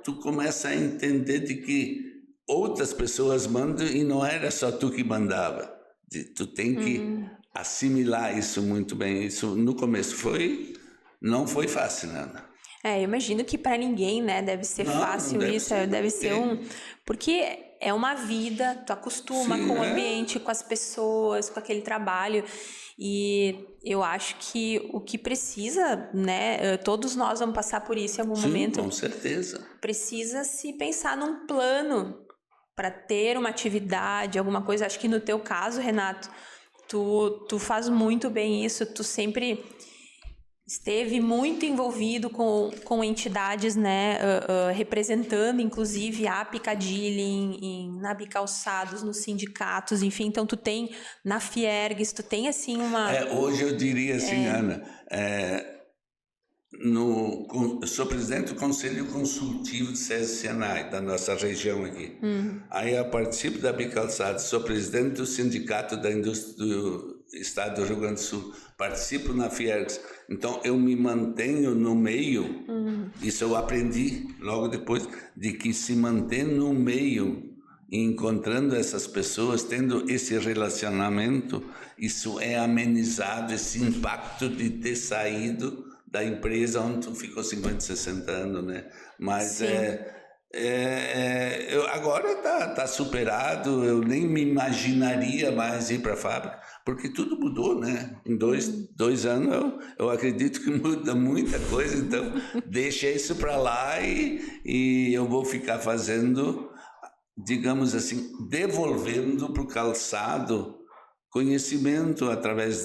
tu começa a entender de que outras pessoas mandam e não era só tu que mandava. Tu tem que assimilar isso muito bem. Isso no começo não foi fácil, Ana. Eu imagino que para ninguém, né, deve ser fácil isso, deve ser porque é uma vida, tu acostuma Sim, com o ambiente, com as pessoas, com aquele trabalho. E eu acho que o que precisa, né? Todos nós vamos passar por isso em algum momento. Com certeza. Precisa se pensar num plano para ter uma atividade, alguma coisa. Acho que no teu caso, Renato, tu faz muito bem isso. Tu sempre esteve muito envolvido com entidades, né, representando inclusive a Piccadilly, na Bicalçados, nos sindicatos, enfim. Então tu tem na Fiergues, tu tem assim uma... Hoje eu diria assim, Ana, eu sou presidente do Conselho Consultivo do SESI-Senai, da nossa região aqui. Aí eu participo da Bicalçados, sou presidente do Sindicato da Indústria do Estado do Rio Grande do Sul, participo na Fiergs. Então eu me mantenho no meio, isso eu aprendi logo depois, de que se manter no meio, encontrando essas pessoas, tendo esse relacionamento, isso é amenizado, esse impacto de ter saído da empresa onde tu ficou 50, 60 anos, né? Mas agora tá superado, eu nem me imaginaria mais ir para a fábrica, porque tudo mudou, né? Em dois anos eu acredito que muda muita coisa, então deixa isso para lá e eu vou ficar fazendo, digamos assim, devolvendo para o calçado conhecimento através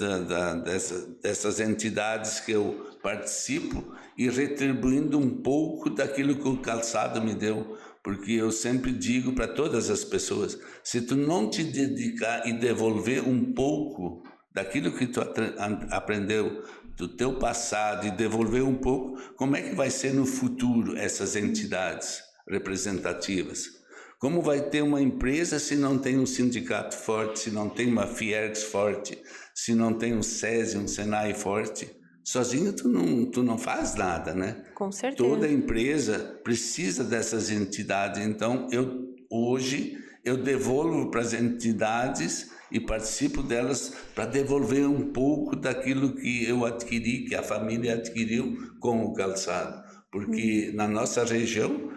dessas entidades que eu participo e retribuindo um pouco daquilo que o calçado me deu, porque eu sempre digo para todas as pessoas, se tu não te dedicar e devolver um pouco daquilo que tu aprendeu do teu passado e devolver um pouco, como é que vai ser no futuro essas entidades representativas? Como vai ter uma empresa se não tem um sindicato forte, se não tem uma Fiergs forte, se não tem um SESI, um Senai forte? Sozinho tu não faz nada, né? Com certeza. Toda empresa precisa dessas entidades. Então, hoje eu devolvo para as entidades e participo delas para devolver um pouco daquilo que eu adquiri, que a família adquiriu com o calçado. Porque na nossa região,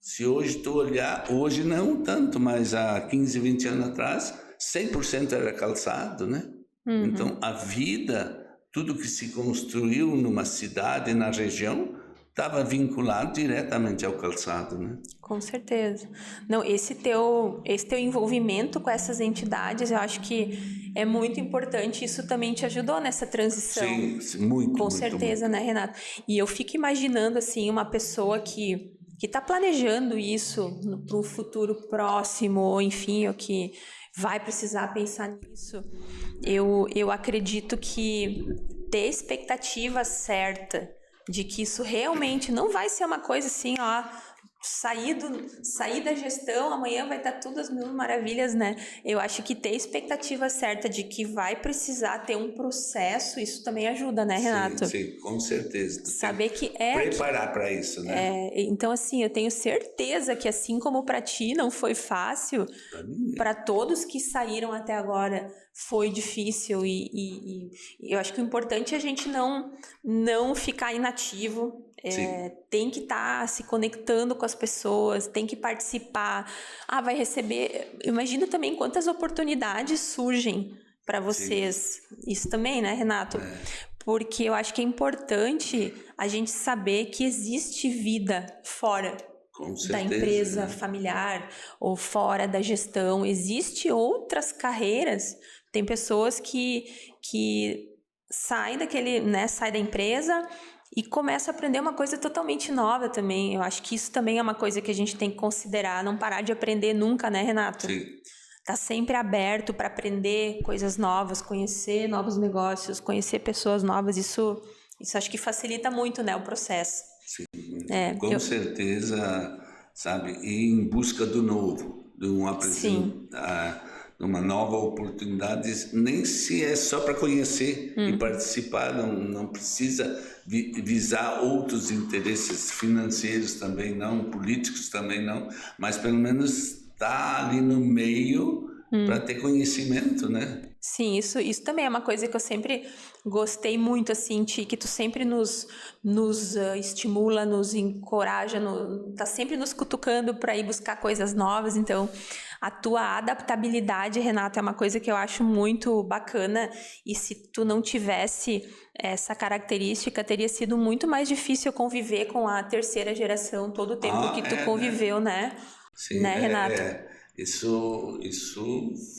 se hoje tu olhar, hoje não tanto, mas há 15, 20 anos atrás, 100% era calçado, né? Então, a vida, tudo que se construiu numa cidade, na região, estava vinculado diretamente ao calçado, né? Com certeza. Não, esse teu envolvimento com essas entidades, eu acho que é muito importante. Isso também te ajudou nessa transição. Sim, muito. Com certeza, muito. Né, Renato? E eu fico imaginando, assim, uma pessoa que está planejando isso para um futuro próximo, ou enfim, ou que vai precisar pensar nisso. Eu acredito que ter expectativa certa de que isso realmente não vai ser uma coisa assim, ó, sair da gestão, amanhã vai estar tudo as mil maravilhas, né? Eu acho que ter expectativa certa de que vai precisar ter um processo, isso também ajuda, né, Renato? Sim, com certeza. Saber que preparar para isso, né? Então, assim, eu tenho certeza que assim como para ti não foi fácil, para todos que saíram até agora foi difícil e eu acho que o importante é a gente não ficar inativo. Tem que estar se conectando com as pessoas, tem que participar. Vai receber. Imagina também quantas oportunidades surgem para vocês. Sim. Isso também, né, Renato? Porque eu acho que é importante a gente saber que existe vida fora da empresa familiar ou fora da gestão. Existem outras carreiras. Tem pessoas que saem daquele, né, sai da empresa e começa a aprender uma coisa totalmente nova também. Eu acho que isso também é uma coisa que a gente tem que considerar, não parar de aprender nunca, né, Renato? Sim. Tá sempre aberto para aprender coisas novas, conhecer novos negócios, conhecer pessoas novas. Isso acho que facilita muito, né, o processo. Sim, com certeza, sabe? E em busca do novo, de uma nova oportunidade, nem se é só para conhecer e participar, não precisa visar outros interesses financeiros também não, políticos também não, mas pelo menos estar ali no meio para ter conhecimento, né? Sim, isso também é uma coisa que eu sempre gostei muito, assim, que tu sempre nos estimula, nos encoraja, tá sempre nos cutucando para ir buscar coisas novas. Então, a tua adaptabilidade, Renato, é uma coisa que eu acho muito bacana, e se tu não tivesse essa característica, teria sido muito mais difícil conviver com a terceira geração todo o tempo que tu conviveu, né? Sim, Né, Renato? Isso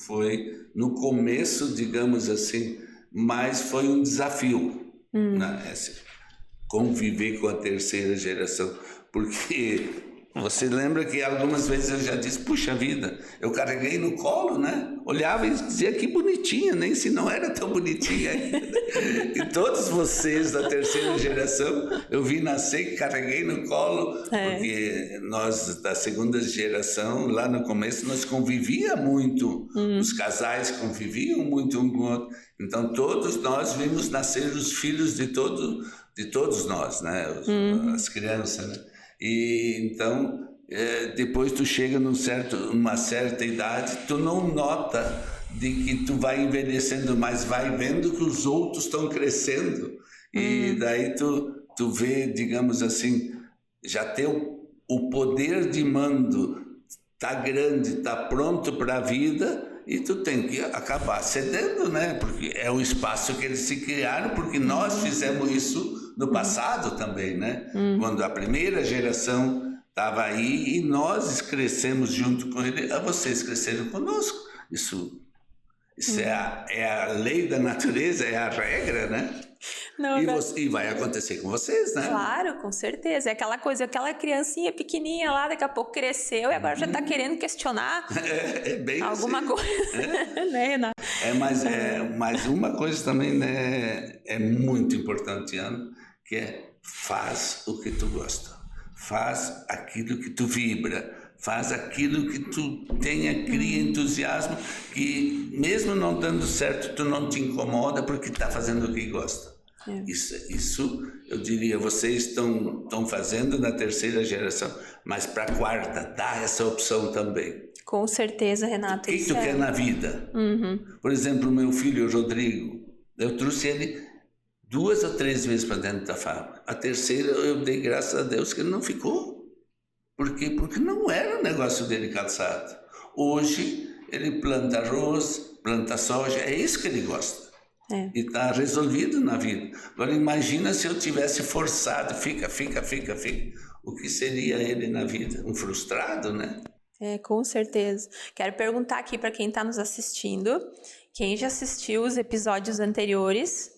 foi no começo, digamos assim, mas foi um desafio, né? Conviver com a terceira geração, porque você lembra que algumas vezes eu já disse, puxa vida, eu carreguei no colo, né? Olhava e dizia que bonitinha, nem se não era tão bonitinha ainda. E todos vocês da terceira geração, eu vi nascer e carreguei no colo, porque nós da segunda geração, lá no começo, nós convivia muito, os casais conviviam muito um com o outro, então todos nós vimos nascer os filhos de todos nós, né? As crianças, né? E então, depois tu chega numa certa idade, tu não nota de que tu vai envelhecendo, mas vai vendo que os outros estão crescendo. E daí tu vê, digamos assim, já ter o poder de mando, tá grande, tá pronto para a vida, e tu tem que acabar cedendo, né? Porque é o espaço que eles se criaram, porque nós fizemos isso no passado também, né? Quando a primeira geração estava aí e nós crescemos junto com ele, vocês cresceram conosco. Isso é a lei da natureza, é a regra, né? Não, e vai acontecer com vocês, né? Claro, com certeza. É aquela coisa, aquela criancinha pequenininha lá, daqui a pouco cresceu e agora já está querendo questionar bem alguma assim. coisa, né, Renato? Mas uma coisa também, né, é muito importante, Ana, que é faz o que tu gosta, faz aquilo que tu vibra, faz aquilo que tu cria entusiasmo, que mesmo não dando certo, tu não te incomoda porque está fazendo o que gosta. Isso eu diria, vocês estão fazendo na terceira geração, mas para a quarta, dá essa opção também. Com certeza, Renato. O que tu quer na vida? Por exemplo, o meu filho, o Rodrigo, eu trouxe ele 2 ou 3 vezes para dentro da fábrica. A terceira eu dei graças a Deus que ele não ficou. Por quê? Porque não era o negócio dele calçado. Hoje ele planta arroz, planta soja, é isso que ele gosta. E está resolvido na vida. Agora imagina se eu tivesse forçado, fica. O que seria ele na vida? Um frustrado, né? Com certeza. Quero perguntar aqui para quem está nos assistindo, quem já assistiu os episódios anteriores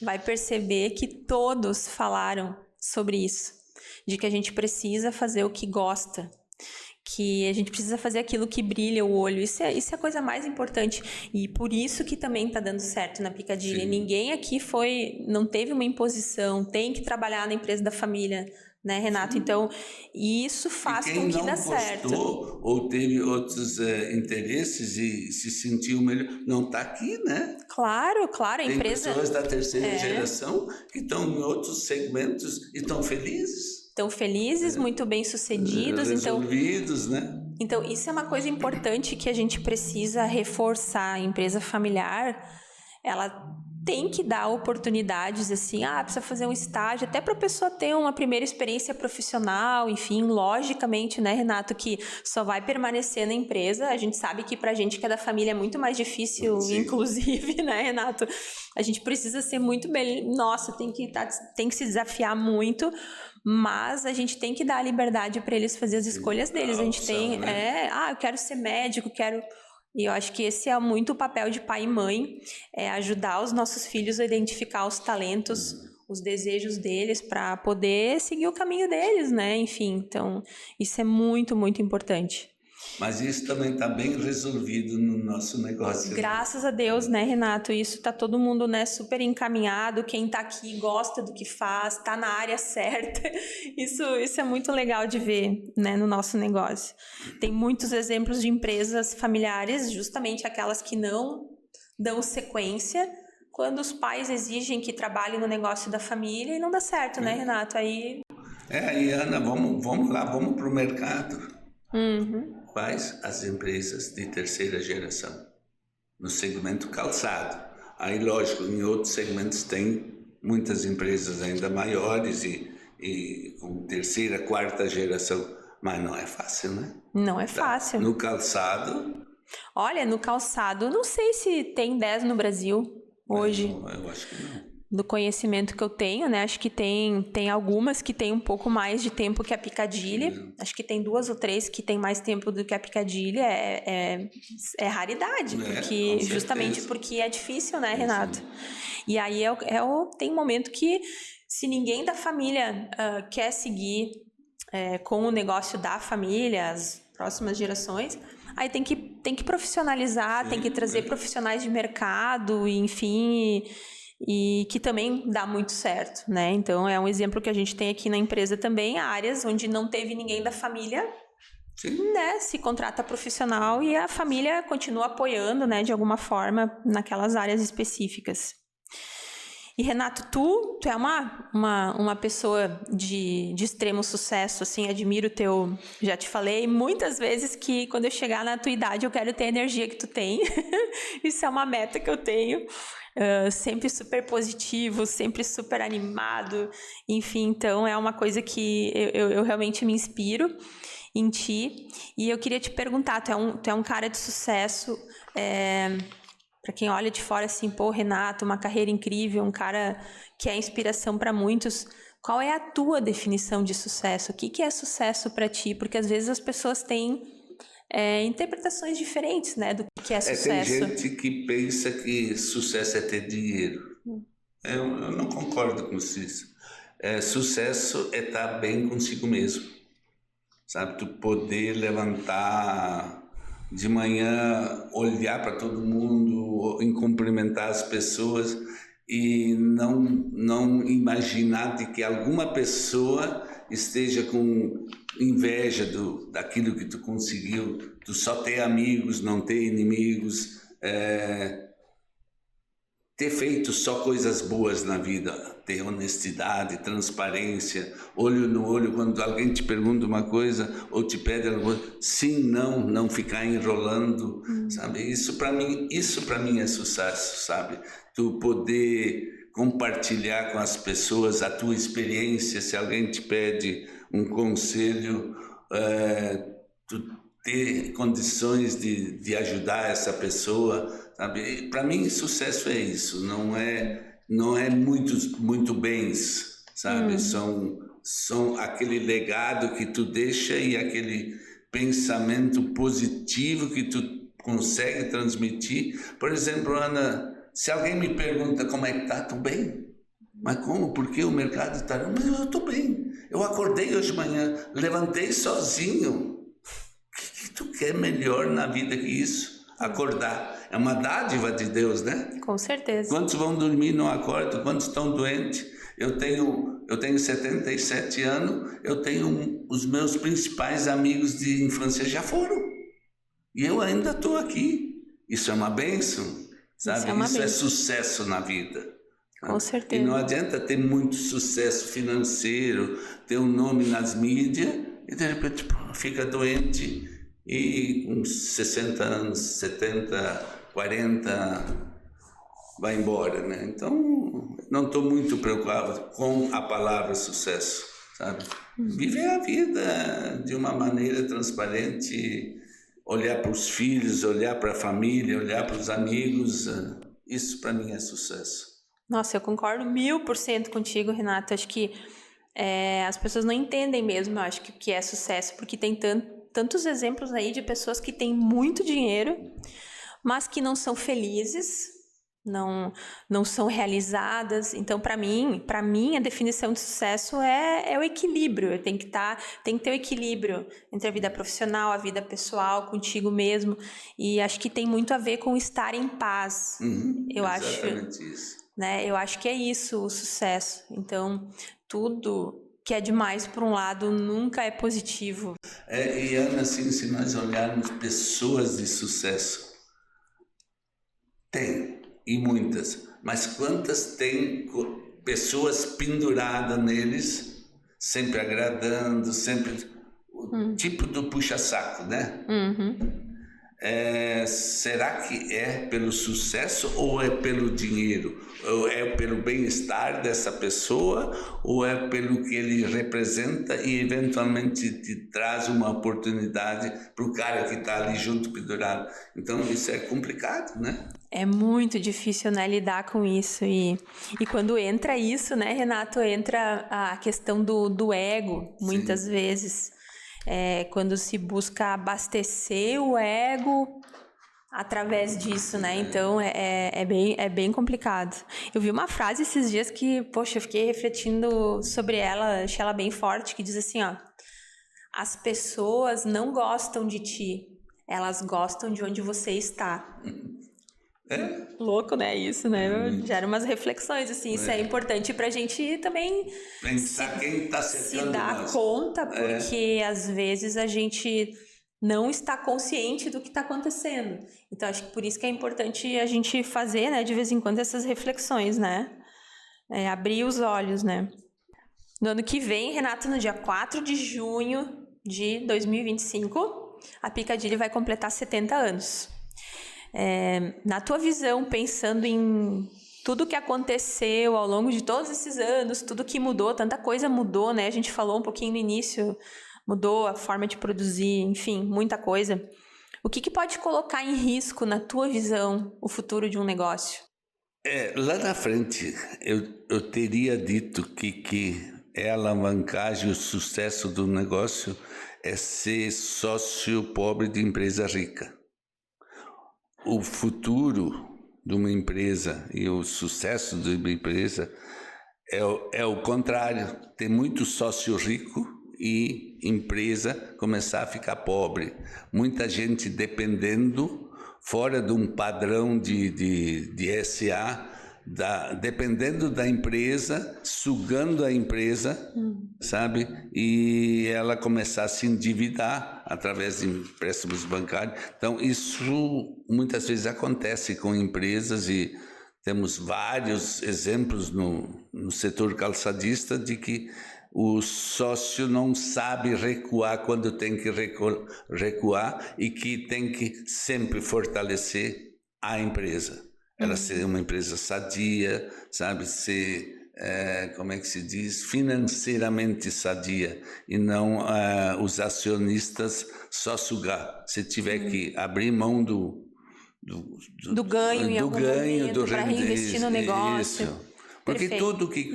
vai perceber que todos falaram sobre isso, de que a gente precisa fazer o que gosta, que a gente precisa fazer aquilo que brilha o olho. Isso é a coisa mais importante, e por isso que também está dando certo na Picadilly. Sim. Ninguém aqui não teve uma imposição, tem que trabalhar na empresa da família, né, Renato? Sim. Então, isso faz com que dê certo. Ou teve outros interesses e se sentiu melhor, não está aqui, né? Claro, a Tem empresa... Tem pessoas da terceira geração que estão em outros segmentos e estão felizes. Estão felizes, muito bem sucedidos. Resolvidos, né? Então, isso é uma coisa importante que a gente precisa reforçar. A empresa familiar, ela tem que dar oportunidades, assim, precisa fazer um estágio, até para a pessoa ter uma primeira experiência profissional, enfim, logicamente, né, Renato, que só vai permanecer na empresa. A gente sabe que para a gente que é da família é muito mais difícil, sim, inclusive, né, Renato? A gente precisa ser muito bem, tem que se desafiar muito, mas a gente tem que dar a liberdade para eles fazer as escolhas deles. A gente tem, eu quero ser médico, E eu acho que esse é muito o papel de pai e mãe, ajudar os nossos filhos a identificar os talentos, os desejos deles, para poder seguir o caminho deles, né? Enfim, então isso é muito, muito importante. Mas isso também está bem resolvido no nosso negócio. Graças a Deus, né, Renato? Isso está todo mundo, né, super encaminhado. Quem está aqui gosta do que faz, está na área certa. Isso é muito legal de ver, né, no nosso negócio. Tem muitos exemplos de empresas familiares, justamente aquelas que não dão sequência, quando os pais exigem que trabalhem no negócio da família e não dá certo, né, Renato? Aí... E Ana, vamos lá, vamos para o mercado. Uhum. Quais as empresas de terceira geração? no segmento calçado. Aí, lógico, em outros segmentos tem muitas empresas ainda maiores e com terceira, quarta geração, mas não é fácil, né? Não é fácil. No calçado... Olha, no calçado, não sei se tem 10 no Brasil hoje. Eu acho que não. Do conhecimento que eu tenho, né? Acho que tem algumas que tem um pouco mais de tempo que a Piccadilly. Acho que tem 2 ou 3 que tem mais tempo do que a Piccadilly. É raridade, porque justamente porque é difícil, né, Renato? E aí tem um momento que, se ninguém da família quer seguir com o negócio da família, as próximas gerações, aí tem que profissionalizar, tem que trazer profissionais de mercado, enfim... E que também dá muito certo, né? Então, é um exemplo que a gente tem aqui na empresa também, áreas onde não teve ninguém da família, né? Se contrata profissional e a família continua apoiando, né? De alguma forma, naquelas áreas específicas. E, Renato, tu é uma pessoa de extremo sucesso, assim, admiro o teu... Já te falei muitas vezes que quando eu chegar na tua idade eu quero ter a energia que tu tem. Isso é uma meta que eu tenho. Sempre super positivo, sempre super animado, enfim, então é uma coisa que eu realmente me inspiro em ti. E eu queria te perguntar, tu é um cara de sucesso, para quem olha de fora assim, pô, Renato, uma carreira incrível, um cara que é inspiração para muitos. Qual é a tua definição de sucesso? O que é sucesso para ti? Porque às vezes as pessoas têm interpretações diferentes, né, do que é sucesso. Tem gente que pensa que sucesso é ter dinheiro. Eu não concordo com isso. Sucesso é estar bem consigo mesmo. Sabe, tu poder levantar de manhã, olhar para todo mundo, cumprimentar as pessoas e não imaginar de que alguma pessoa esteja com inveja daquilo que tu conseguiu, tu só ter amigos, não ter inimigos, ter feito só coisas boas na vida, ter honestidade, transparência, olho no olho quando alguém te pergunta uma coisa ou te pede alguma coisa, sim, não ficar enrolando, sabe? Isso para mim é sucesso, sabe? Tu poder compartilhar com as pessoas a tua experiência, se alguém te pede um conselho, tu ter condições de ajudar essa pessoa, sabe? Para mim, sucesso é isso, não é muito bens, sabe? São aquele legado que tu deixa e aquele pensamento positivo que tu consegue transmitir. Por exemplo, Ana, se alguém me pergunta como é que tá, tô bem. Mas como? Porque o mercado está... Mas eu estou bem. Eu acordei hoje de manhã, levantei sozinho. O que tu quer melhor na vida que isso? Acordar. É uma dádiva de Deus, né? Com certeza. Quantos vão dormir e não acordam? Quantos estão doentes? Eu tenho 77 anos, eu tenho os meus principais amigos de infância já foram. E eu ainda estou aqui. Isso é uma bênção, sabe? Isso é sucesso na vida. Com certeza. E não adianta ter muito sucesso financeiro, ter um nome nas mídias e de repente fica doente e com 60 anos, 70, 40 vai embora, né? Então não estou muito preocupado com a palavra sucesso, sabe? Viver a vida de uma maneira transparente, olhar para os filhos, olhar para a família, olhar para os amigos, isso para mim é sucesso. Nossa, eu concordo 1000% contigo, Renato. Acho que as pessoas não entendem mesmo, acho que o que é sucesso, porque tem tantos exemplos aí de pessoas que têm muito dinheiro, mas que não são felizes, não são realizadas. Então, para mim, a definição de sucesso é o equilíbrio. Tem que ter o equilíbrio entre a vida profissional, a vida pessoal, contigo mesmo. E acho que tem muito a ver com estar em paz. Exatamente isso. Né? Eu acho que é isso o sucesso. Então, tudo que é demais por um lado nunca é positivo. E Ana, assim, se nós olharmos pessoas de sucesso, tem, e muitas, mas quantas tem pessoas penduradas neles, sempre agradando, sempre... Tipo do puxa-saco, né? será que é pelo sucesso ou é pelo dinheiro? Ou é pelo bem-estar dessa pessoa ou é pelo que ele representa e eventualmente te traz uma oportunidade para o cara que está ali junto pendurado? Então isso é complicado, né? É muito difícil, né, lidar com isso. E quando entra isso, né, Renato, entra a questão do ego, muitas vezes. Quando se busca abastecer o ego através disso, né? Então, é bem complicado. Eu vi uma frase esses dias que, poxa, eu fiquei refletindo sobre ela, achei ela bem forte, que diz assim, ó: as pessoas não gostam de ti, elas gostam de onde você está. Louco, né? Isso, né? Gera umas reflexões, assim. Isso é importante pra gente também pensar quem tá se dar conta, porque às vezes a gente não está consciente do que está acontecendo. Então, acho que por isso que é importante a gente fazer, né, de vez em quando, essas reflexões, né? Abrir os olhos, né? No ano que vem, Renato, no dia 4 de junho de 2025, a Picadilly vai completar 70 anos. Na tua visão, pensando em tudo que aconteceu ao longo de todos esses anos, tudo que mudou, tanta coisa mudou, né? A gente falou um pouquinho no início, mudou a forma de produzir, enfim, muita coisa. O que pode colocar em risco, na tua visão, o futuro de um negócio? Lá na frente, eu teria dito que a alavancagem, o sucesso do negócio é ser sócio pobre de empresa rica. O futuro de uma empresa e o sucesso de uma empresa é o contrário. Ter muito sócio rico e empresa começar a ficar pobre. Muita gente dependendo, fora de um padrão de SA, dependendo da empresa, sugando a empresa, sabe? E ela começar a se endividar através de empréstimos bancários. Então, isso muitas vezes acontece com empresas e temos vários exemplos no setor calçadista de que o sócio não sabe recuar quando tem que recuar e que tem que sempre fortalecer a empresa. Ela ser uma empresa sadia, sabe, ser, como é que se diz, financeiramente sadia e não os acionistas só sugar. Se tiver que abrir mão do ganho em algum momento para reinvestir no negócio. Isso. Porque tudo que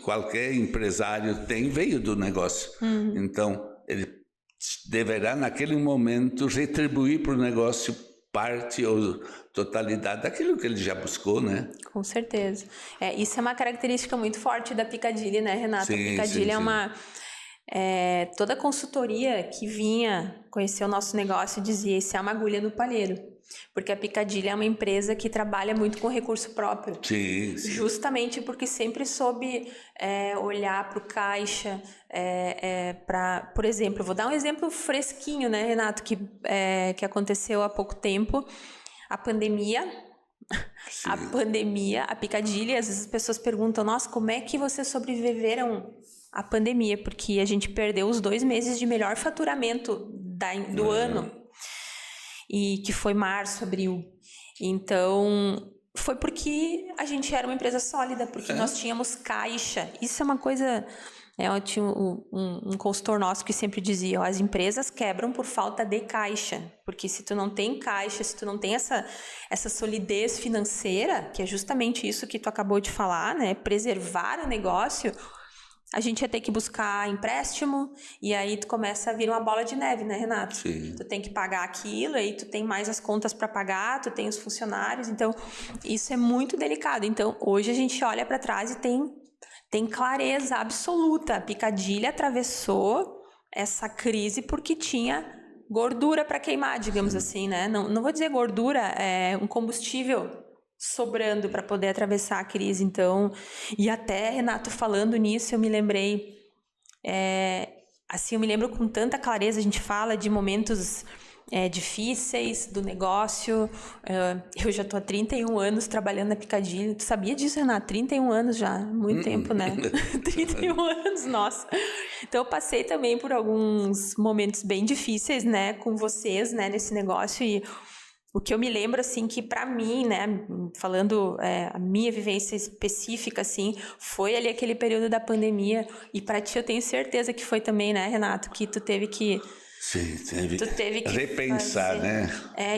qualquer empresário tem veio do negócio. Então, ele deverá, naquele momento, retribuir para o negócio parte ou totalidade daquilo que ele já buscou, né? Com certeza. Isso é uma característica muito forte da Picadilly, né, Renato? A Picadilly é uma... toda consultoria que vinha conhecer o nosso negócio dizia: isso é uma agulha no palheiro. Porque a Picadilly é uma empresa que trabalha muito com recurso próprio. Sim. Justamente porque sempre soube olhar para o caixa, por exemplo, vou dar um exemplo fresquinho, né, Renato, que aconteceu há pouco tempo, a pandemia. Sim. A pandemia, a Picadilly, às vezes as pessoas perguntam: nossa, como é que vocês sobreviveram à pandemia? Porque a gente perdeu os 2 meses de melhor faturamento do ano. E que foi março, abril. Então, foi porque a gente era uma empresa sólida, porque nós tínhamos caixa. Isso é uma coisa... Eu tinha um consultor nosso que sempre dizia: as empresas quebram por falta de caixa. Porque se tu não tem caixa, se tu não tem essa solidez financeira, que é justamente isso que tu acabou de falar, né? Preservar o negócio... A gente ia ter que buscar empréstimo e aí tu começa a vir uma bola de neve, né, Renato? Sim. Tu tem que pagar aquilo, aí tu tem mais as contas para pagar, tu tem os funcionários, então isso é muito delicado. Então hoje a gente olha para trás e tem clareza absoluta. A Picadilly atravessou essa crise porque tinha gordura para queimar, digamos assim, né? Não vou dizer gordura, é um combustível sobrando para poder atravessar a crise. Então, e até, Renato, falando nisso, eu me lembrei, assim, eu me lembro com tanta clareza, a gente fala de momentos difíceis do negócio. Eu já tô há 31 anos trabalhando na Picadilly. Tu sabia disso, Renato? 31 anos já, muito tempo, né? 31 anos, nossa. Então eu passei também por alguns momentos bem difíceis, né, com vocês, né, nesse negócio. E o que eu me lembro, assim, que pra mim, né, falando a minha vivência específica, assim, foi ali aquele período da pandemia. E pra ti eu tenho certeza que foi também, né, Renato, que tu teve que... Sim, teve que repensar, né?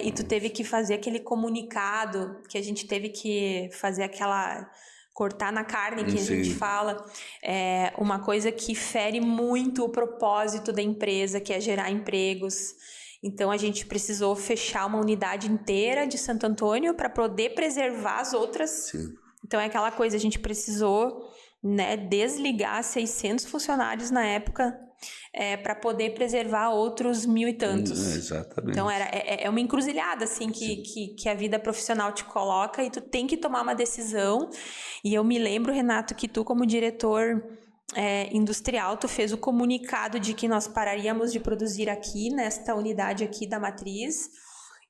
E tu teve que fazer aquele comunicado, que a gente teve que fazer aquela... cortar na carne, que a gente fala. É uma coisa que fere muito o propósito da empresa, que é gerar empregos. Então, a gente precisou fechar uma unidade inteira de Santo Antônio para poder preservar as outras. Sim. Então, é aquela coisa, a gente precisou, né, desligar 600 funcionários na época para poder preservar outros 1.000 e tantos. Exatamente. Então, é uma encruzilhada, assim, que a vida profissional te coloca e tu tem que tomar uma decisão. E eu me lembro, Renato, que tu, como diretor industrial, tu fez o comunicado de que nós pararíamos de produzir aqui, nesta unidade aqui da matriz.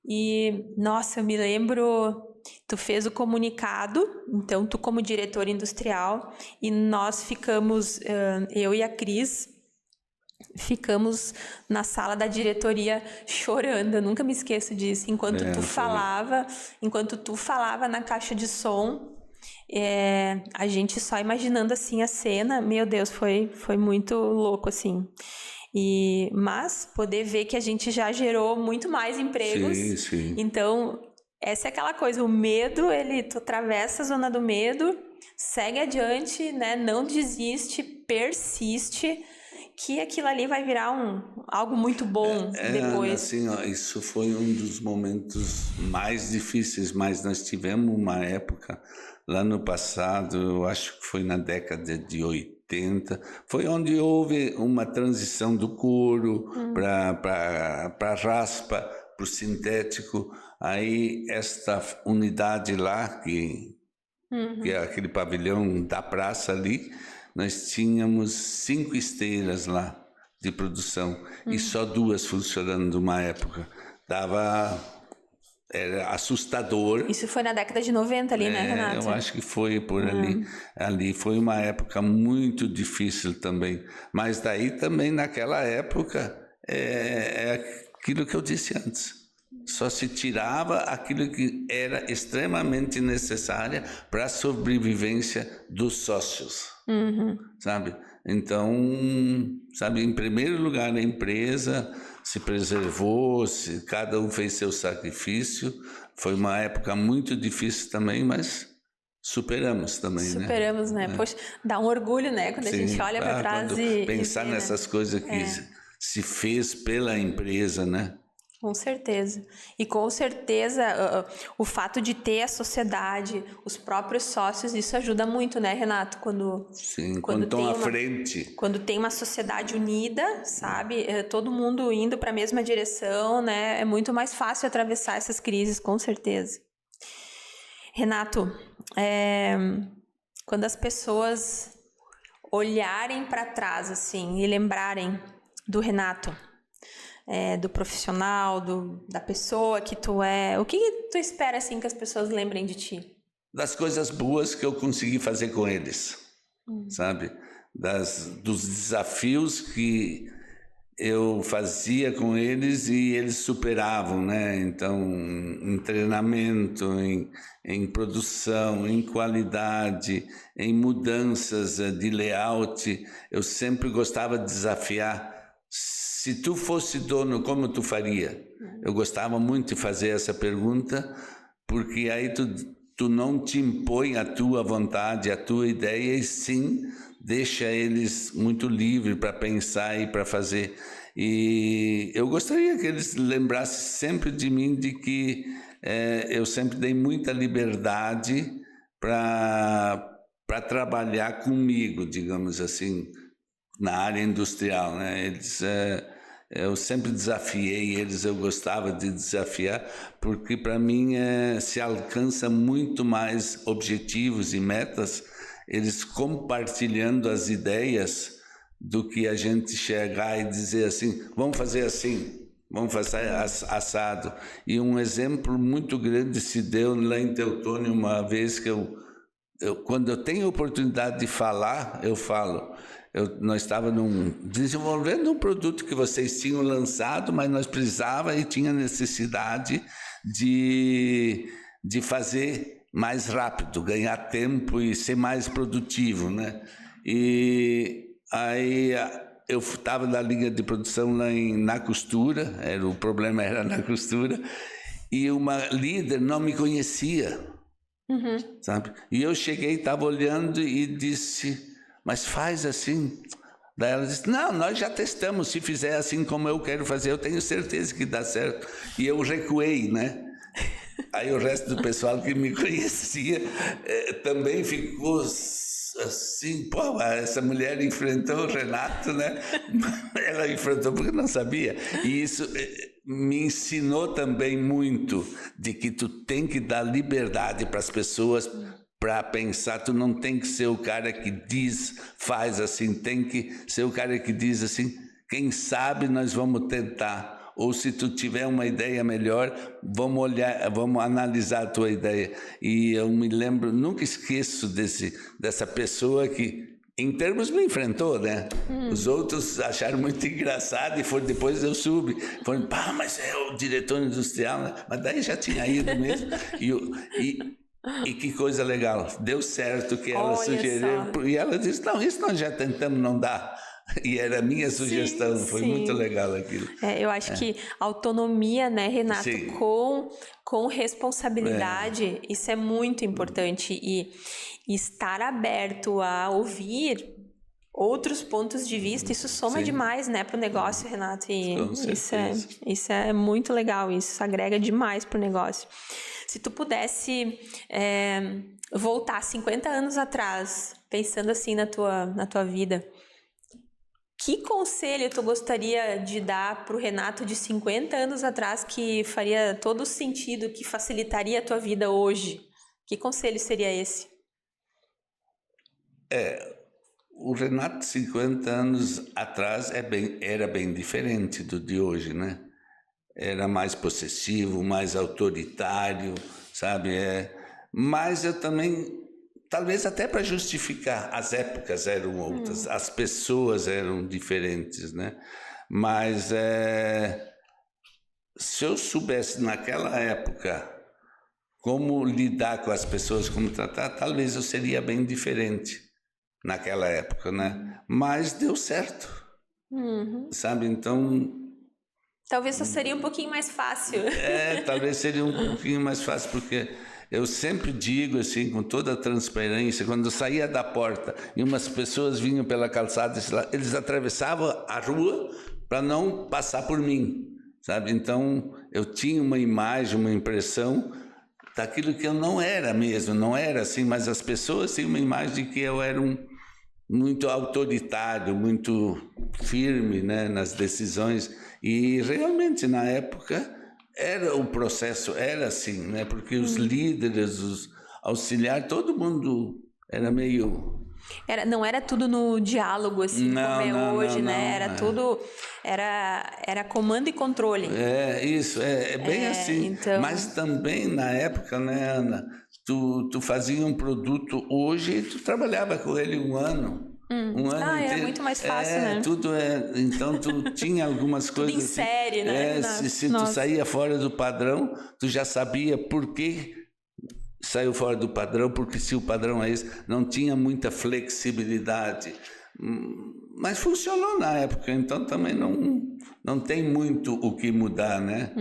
E, nossa, eu me lembro, tu fez o comunicado, então tu como diretor industrial, e nós ficamos, eu e a Cris, ficamos na sala da diretoria chorando. Eu nunca me esqueço disso. Enquanto tu falava na caixa de som, a gente só imaginando assim a cena, meu Deus, foi muito louco assim. Mas poder ver que a gente já gerou muito mais empregos. Sim, sim. Então, essa é aquela coisa, o medo, tu atravessa a zona do medo, segue adiante, né? Não desiste, persiste, que aquilo ali vai virar algo muito bom depois. Assim, isso foi um dos momentos mais difíceis, mas nós tivemos uma época lá no passado, eu acho que foi na década de 80, foi onde houve uma transição do couro para raspa, para o sintético. Aí esta unidade lá, que é aquele pavilhão da praça ali, nós tínhamos 5 esteiras lá de produção e só 2 funcionando numa época. Era assustador. Isso foi na década de 90 ali, né, Renato? Eu acho que foi por ali. Ali foi uma época muito difícil também. Mas daí também, naquela época, é aquilo que eu disse antes. Só se tirava aquilo que era extremamente necessário para a sobrevivência dos sócios, sabe? Então, sabe, em primeiro lugar a empresa se preservou, cada um fez seu sacrifício. Foi uma época muito difícil também, mas superamos também, Superamos, né? Poxa, dá um orgulho, né? Quando a gente olha para trás e pensar nessas coisas que se fez pela empresa, né? Com certeza. E com certeza o fato de ter a sociedade, os próprios sócios, isso ajuda muito, né, Renato? Quando estão à frente. Quando tem uma sociedade unida, sabe? Todo mundo indo para a mesma direção, né? É muito mais fácil atravessar essas crises, com certeza. Renato, quando as pessoas olharem para trás, assim, e lembrarem do Renato, do profissional, da pessoa que tu é, o que tu espera, assim, que as pessoas lembrem de ti? Das coisas boas que eu consegui fazer com eles, sabe? Dos desafios que eu fazia com eles e eles superavam, né? Então, em treinamento, em produção, em qualidade, em mudanças de layout, eu sempre gostava de desafiar. Se tu fosse dono, como tu faria? Eu gostava muito de fazer essa pergunta, porque aí tu não te impõe a tua vontade, a tua ideia, e sim deixa eles muito livres para pensar e para fazer. E eu gostaria que eles lembrassem sempre de mim, de que eu sempre dei muita liberdade para trabalhar comigo, digamos assim, na área industrial, né? Eu sempre desafiei eles, eu gostava de desafiar, porque para mim se alcança muito mais objetivos e metas eles compartilhando as ideias do que a gente chegar e dizer assim, vamos fazer assim, vamos fazer assado. E um exemplo muito grande se deu lá em Teutônia uma vez que quando eu tenho oportunidade de falar, eu falo. Nós estávamos desenvolvendo um produto que vocês tinham lançado, mas nós precisava e tinha necessidade de fazer mais rápido, ganhar tempo e ser mais produtivo, né? E aí eu estava na linha de produção lá na costura, o problema era na costura, e uma líder não me conhecia, sabe? E eu cheguei, estava olhando e disse, mas faz assim. Daí ela disse, não, nós já testamos, se fizer assim como eu quero fazer, eu tenho certeza que dá certo. E eu recuei, né? Aí o resto do pessoal que me conhecia também ficou assim, pô, essa mulher enfrentou o Renato, né? Ela enfrentou porque não sabia. E isso me ensinou também muito de que tu tem que dar liberdade para as pessoas para pensar. Tu não tem que ser o cara que diz, faz assim, tem que ser o cara que diz assim, quem sabe nós vamos tentar. Ou se tu tiver uma ideia melhor, vamos analisar a tua ideia. E eu me lembro, nunca esqueço dessa pessoa que, em termos, me enfrentou, né? Os outros acharam muito engraçado e depois eu soube. Foram, pá, mas é o diretor industrial, né? Mas daí já tinha ido mesmo. E que coisa legal, deu certo o que ela sugeriu. E ela disse, não, isso nós já tentamos, não dá. E era a minha sugestão, foi muito legal aquilo. Eu acho que autonomia, né, Renato, sim. com responsabilidade, isso é muito importante. E estar aberto a ouvir outros pontos de vista, isso soma demais, né, para o negócio, Renato. E isso é muito legal, isso agrega demais para o negócio. Se tu pudesse voltar 50 anos atrás, pensando assim na tua vida, que conselho tu gostaria de dar para o Renato de 50 anos atrás que faria todo sentido, que facilitaria a tua vida hoje? Que conselho seria esse? O Renato de 50 anos atrás era bem diferente do de hoje, né? Era mais possessivo, mais autoritário, sabe? Mas eu também... Talvez até para justificar, as épocas eram outras, as pessoas eram diferentes, né? Mas se eu soubesse naquela época como lidar com as pessoas, como tratar, talvez eu seria bem diferente naquela época, né? Mas deu certo, sabe? Então... Talvez só seria um pouquinho mais fácil. Talvez seria um pouquinho mais fácil, porque... Eu sempre digo assim, com toda a transparência, quando eu saía da porta e umas pessoas vinham pela calçada, eles atravessavam a rua para não passar por mim, sabe? Então, eu tinha uma imagem, uma impressão daquilo que eu não era mesmo, não era assim, mas as pessoas tinham uma imagem de que eu era muito autoritário, muito firme, né, nas decisões. E realmente, na época... o processo era assim, né? Porque os líderes, os auxiliares, todo mundo era meio... Não era tudo no diálogo, assim, como é hoje, né? Era tudo... Era comando e controle. Isso, bem assim. Então... Mas também, na época, né, Ana? Tu fazia um produto hoje e tu trabalhava com ele um ano. Um ano inteiro. Era muito mais fácil, né? Então, tu tinha algumas coisas... Tudo em série, né? Se tu saía fora do padrão, tu já sabia por que saiu fora do padrão, porque se o padrão é esse, não tinha muita flexibilidade. Mas funcionou na época, então também não tem muito o que mudar, né?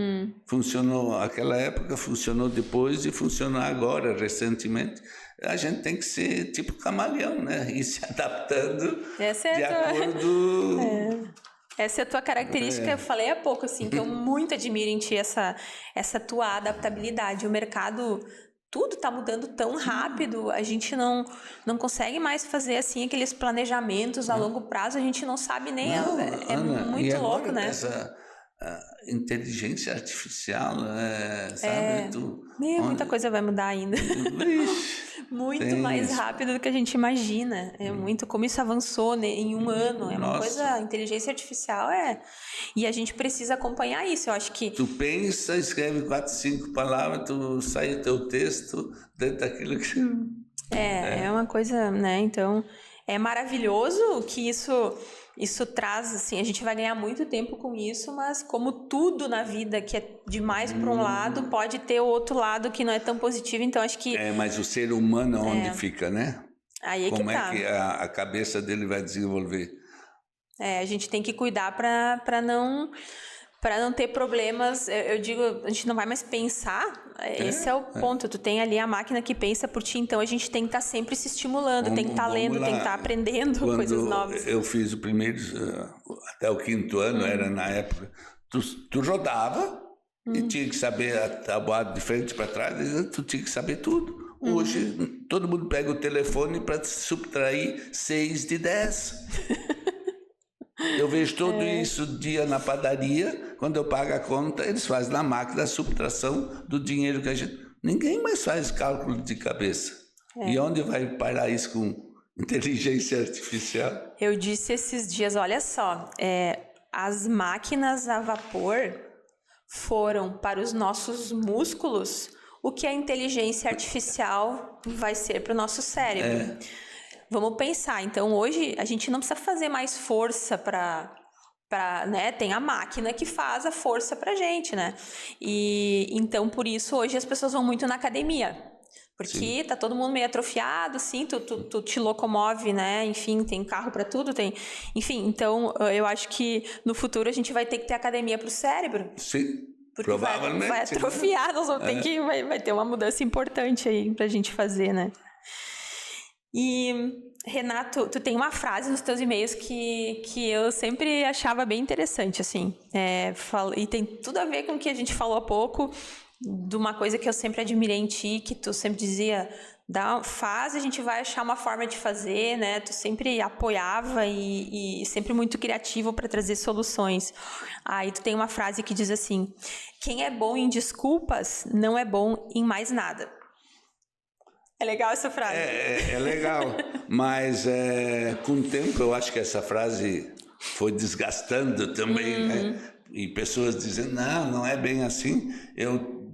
Funcionou aquela época, funcionou depois e funcionou agora, recentemente. A gente tem que ser tipo camaleão, né? Ir se adaptando de acordo... Essa é a tua característica, eu falei há pouco, assim, que eu muito admiro em ti, essa tua adaptabilidade. O mercado, tudo está mudando tão rápido, a gente não consegue mais fazer, assim, aqueles planejamentos a longo prazo, a gente não sabe nem... Ana, muito louco, né? Essa inteligência artificial, sabe? Muita coisa vai mudar ainda. muito mais rápido do que a gente imagina. É muito como isso avançou, né, em um ano. É uma coisa, a inteligência artificial e a gente precisa acompanhar isso. Eu acho que tu pensa, escreve 4, 5 palavras, tu sai o teu texto dentro daquilo que é uma coisa, né? Então, é maravilhoso que isso traz, assim, a gente vai ganhar muito tempo com isso, mas como tudo na vida que é demais para um lado, pode ter o outro lado que não é tão positivo, então acho que... mas o ser humano onde fica, né? Aí como que tá. é que a cabeça dele vai desenvolver? A gente tem que cuidar para não ter problemas. Eu digo, a gente não vai mais pensar. Esse é o ponto. Tu tem ali a máquina que pensa por ti, então a gente tem que estar sempre se estimulando, tem que estar lendo, tem que estar aprendendo coisas novas. Eu fiz o primeiro, até o 5º ano, era na época, tu rodava e tinha que saber a tabuada de frente para trás, tu tinha que saber tudo. Hoje, todo mundo pega o telefone para subtrair 6 de 10. Eu vejo tudo isso dia na padaria, quando eu pago a conta, eles fazem na máquina a subtração do dinheiro que a gente... Ninguém mais faz cálculo de cabeça. E onde vai parar isso com inteligência artificial? Eu disse esses dias, olha só, as máquinas a vapor foram para os nossos músculos o que a inteligência artificial vai ser para o nosso cérebro. Vamos pensar, então hoje a gente não precisa fazer mais força para né, tem a máquina que faz a força pra gente, né? E então por isso hoje as pessoas vão muito na academia. Porque tá todo mundo meio atrofiado, sim, tu te locomove, né? Enfim, tem carro para tudo, tem... Enfim, então eu acho que no futuro a gente vai ter que ter academia pro cérebro. Sim, porque provavelmente. vai atrofiar, nós vamos ter que... Vai ter uma mudança importante aí pra gente fazer, né? E, Renato, tu tem uma frase nos teus e-mails que eu sempre achava bem interessante, assim. E tem tudo a ver com o que a gente falou há pouco, de uma coisa que eu sempre admirei em ti, que tu sempre dizia, faz, a gente vai achar uma forma de fazer, né? Tu sempre apoiava e sempre muito criativo para trazer soluções. Aí tu tem uma frase que diz assim, quem é bom em desculpas não é bom em mais nada. É legal essa frase. É legal, mas com o tempo eu acho que essa frase foi desgastando também, né? E pessoas dizendo, não é bem assim. Um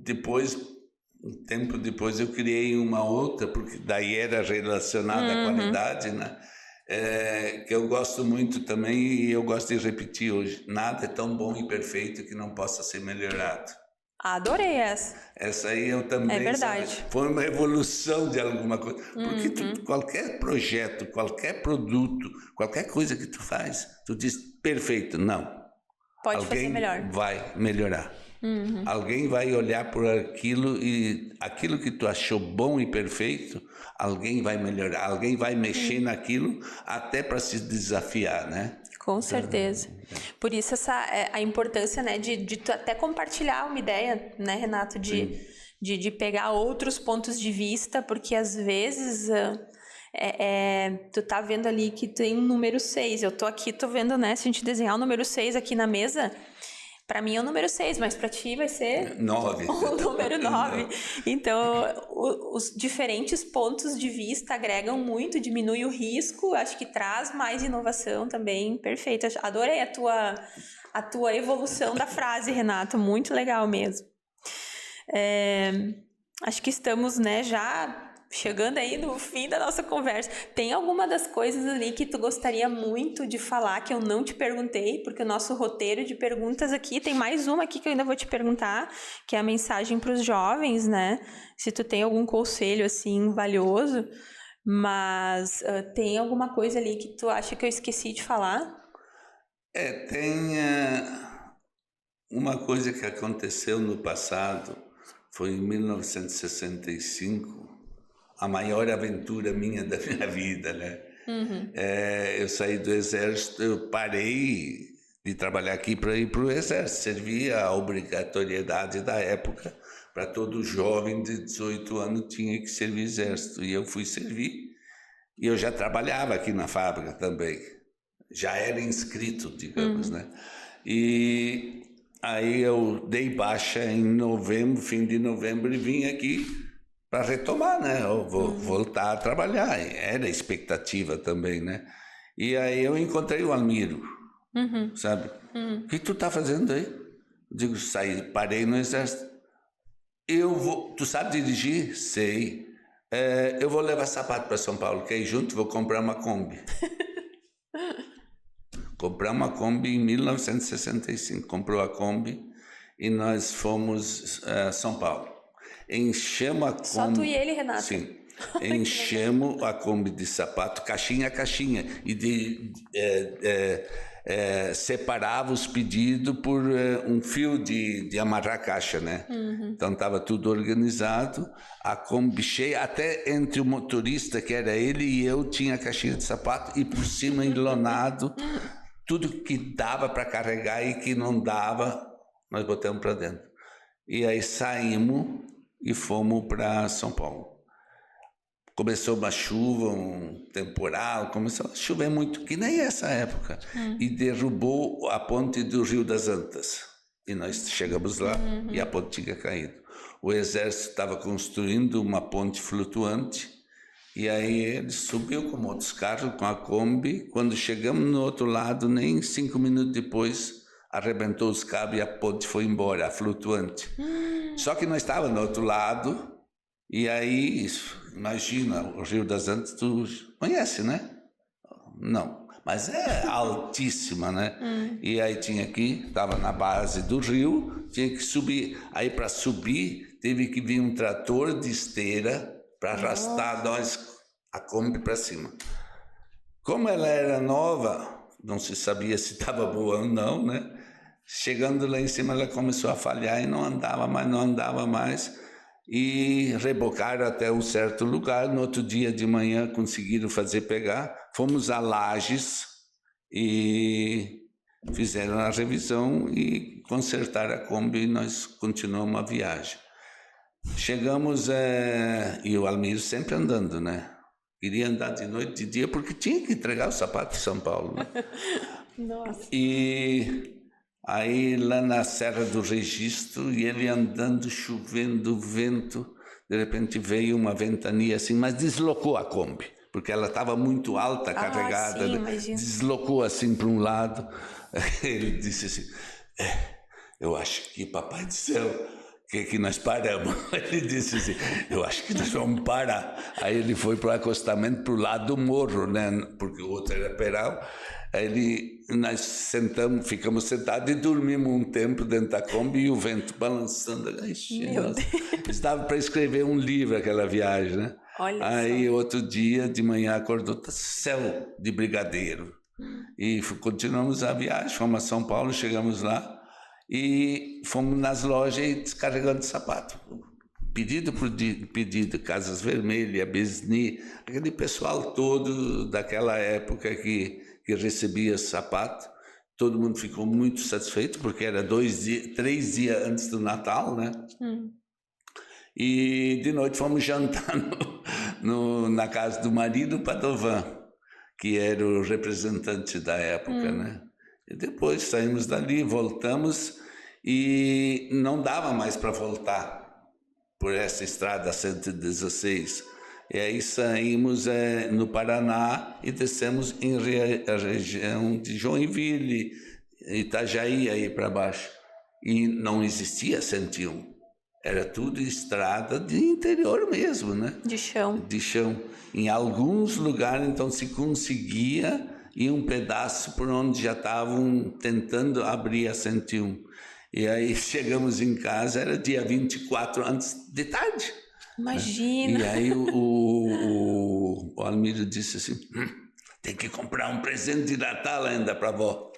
tempo depois eu criei uma outra, porque daí era relacionada à qualidade, né? Que eu gosto muito também e eu gosto de repetir hoje. Nada é tão bom e perfeito que não possa ser melhorado. Adorei essa. Essa aí eu também, é verdade. Sabe? Foi uma evolução de alguma coisa. Porque qualquer projeto, qualquer produto, qualquer coisa que tu faz, tu diz perfeito. Não. Pode fazer melhor. Alguém vai melhorar. Alguém vai olhar por aquilo e aquilo que tu achou bom e perfeito, alguém vai melhorar. Alguém vai mexer naquilo até para se desafiar, né? Com certeza. Por isso a importância, né, de tu até compartilhar uma ideia, né, Renato, de pegar outros pontos de vista, porque às vezes tu tá vendo ali que tem um número 6. Eu tô aqui, tô vendo, né, se a gente desenhar o número 6 aqui na mesa, para mim é o número 6, mas para ti vai ser 9. O número 9. Então, os diferentes pontos de vista agregam muito, diminui o risco, acho que traz mais inovação também. Perfeito. Adorei a tua evolução da frase, Renato. Muito legal mesmo. Acho que estamos, né, já chegando aí no fim da nossa conversa. Tem alguma das coisas ali que tu gostaria muito de falar que eu não te perguntei? Porque o nosso roteiro de perguntas aqui, tem mais uma aqui que eu ainda vou te perguntar, que é a mensagem para os jovens, né? Se tu tem algum conselho, assim, valioso, mas tem alguma coisa ali que tu acha que eu esqueci de falar? Tem uma coisa que aconteceu no passado, foi em 1965, a maior aventura da minha vida, né? Eu saí do exército, eu parei de trabalhar aqui para ir para o exército, servia a obrigatoriedade da época, para todo jovem de 18 anos tinha que servir exército, e eu fui servir, e eu já trabalhava aqui na fábrica também, já era inscrito, digamos, né? E aí eu dei baixa em novembro, fim de novembro, e vim aqui para retomar, né? Eu vou voltar a trabalhar. Era expectativa também, né? E aí eu encontrei o Almiro, sabe? O que tu tá fazendo aí? Eu digo, parei no exército. Tu sabe dirigir? Sei. Eu vou levar sapato para São Paulo, quer ir junto? Vou comprar uma Kombi. Comprar uma Kombi em 1965. Comprou a Kombi e nós fomos a São Paulo. Enchemos a Kombi... Só tu e ele, Renato? Sim. Enchemos a Kombi de sapato, caixinha a caixinha. E separava os pedidos por um fio de amarrar a caixa, né? Então estava tudo organizado, a Kombi cheia, até entre o motorista, que era ele, e eu, tinha a caixinha de sapato, e por cima enlonado, tudo que dava para carregar e que não dava, nós botamos para dentro. E aí saímos e fomos para São Paulo. Começou uma chuva, um temporal, começou a chover muito, que nem essa época, e derrubou a ponte do Rio das Antas. E nós chegamos lá e a ponte tinha caído. O exército estava construindo uma ponte flutuante, e aí ele subiu com outros carros, com a Kombi. Quando chegamos no outro lado, nem 5 minutos depois, arrebentou os cabos e a ponte foi embora, a flutuante. Só que nós estávamos no outro lado, e aí... Imagina, o Rio das Antas, tu conhece, né? Não, mas é altíssima, né? E aí estava na base do rio, tinha que subir. Aí para subir, teve que vir um trator de esteira para arrastar a Kombi para cima. Como ela era nova, não se sabia se estava boa ou não, né? Chegando lá em cima, ela começou a falhar e não andava mais. E rebocaram até um certo lugar. No outro dia de manhã conseguiram pegar. Fomos a Lages e fizeram a revisão e consertaram a Kombi, e nós continuamos a viagem. Chegamos, e o Almiro sempre andando, né? Queria andar de noite, de dia, porque tinha que entregar o sapato em São Paulo, né? Nossa. E... aí lá na Serra do Registro, e ele andando, chovendo, vento, de repente veio uma ventania assim, mas deslocou a Kombi, porque ela estava muito alta, carregada, sim, deslocou assim para um lado. Ele disse assim, eu acho que, papai do céu, que nós paramos. Ele disse assim, eu acho que nós vamos parar. Aí ele foi para o acostamento, para o lado do morro, né? Porque o outro era peral. Aí nós ficamos sentados e dormimos um tempo dentro da Kombi, e o vento balançando. Estava para escrever um livro aquela viagem, né? Olha aí só. Outro dia de manhã acordou, céu de brigadeiro. E continuamos a viagem, fomos a São Paulo, chegamos lá e fomos nas lojas e descarregando sapato. Pedido por pedido, Casas Vermelhas, Besni, aquele pessoal todo daquela época que recebia sapato. Todo mundo ficou muito satisfeito, porque era 3 dias antes do Natal, né? E de noite fomos jantar na casa do marido Padovan, que era o representante da época, né? E depois saímos dali, voltamos, e não dava mais para voltar por essa estrada 116. E aí saímos no Paraná e descemos em região de Joinville, Itajaí, aí para baixo. E não existia 101. Era tudo estrada de interior mesmo, né? De chão. De chão. Em alguns lugares, então, se conseguia ir um pedaço por onde já estavam tentando abrir a 101. E aí chegamos em casa, era dia 24, antes de tarde. Imagina. E aí o Almiro disse assim, tem que comprar um presente de Natal ainda para a avó.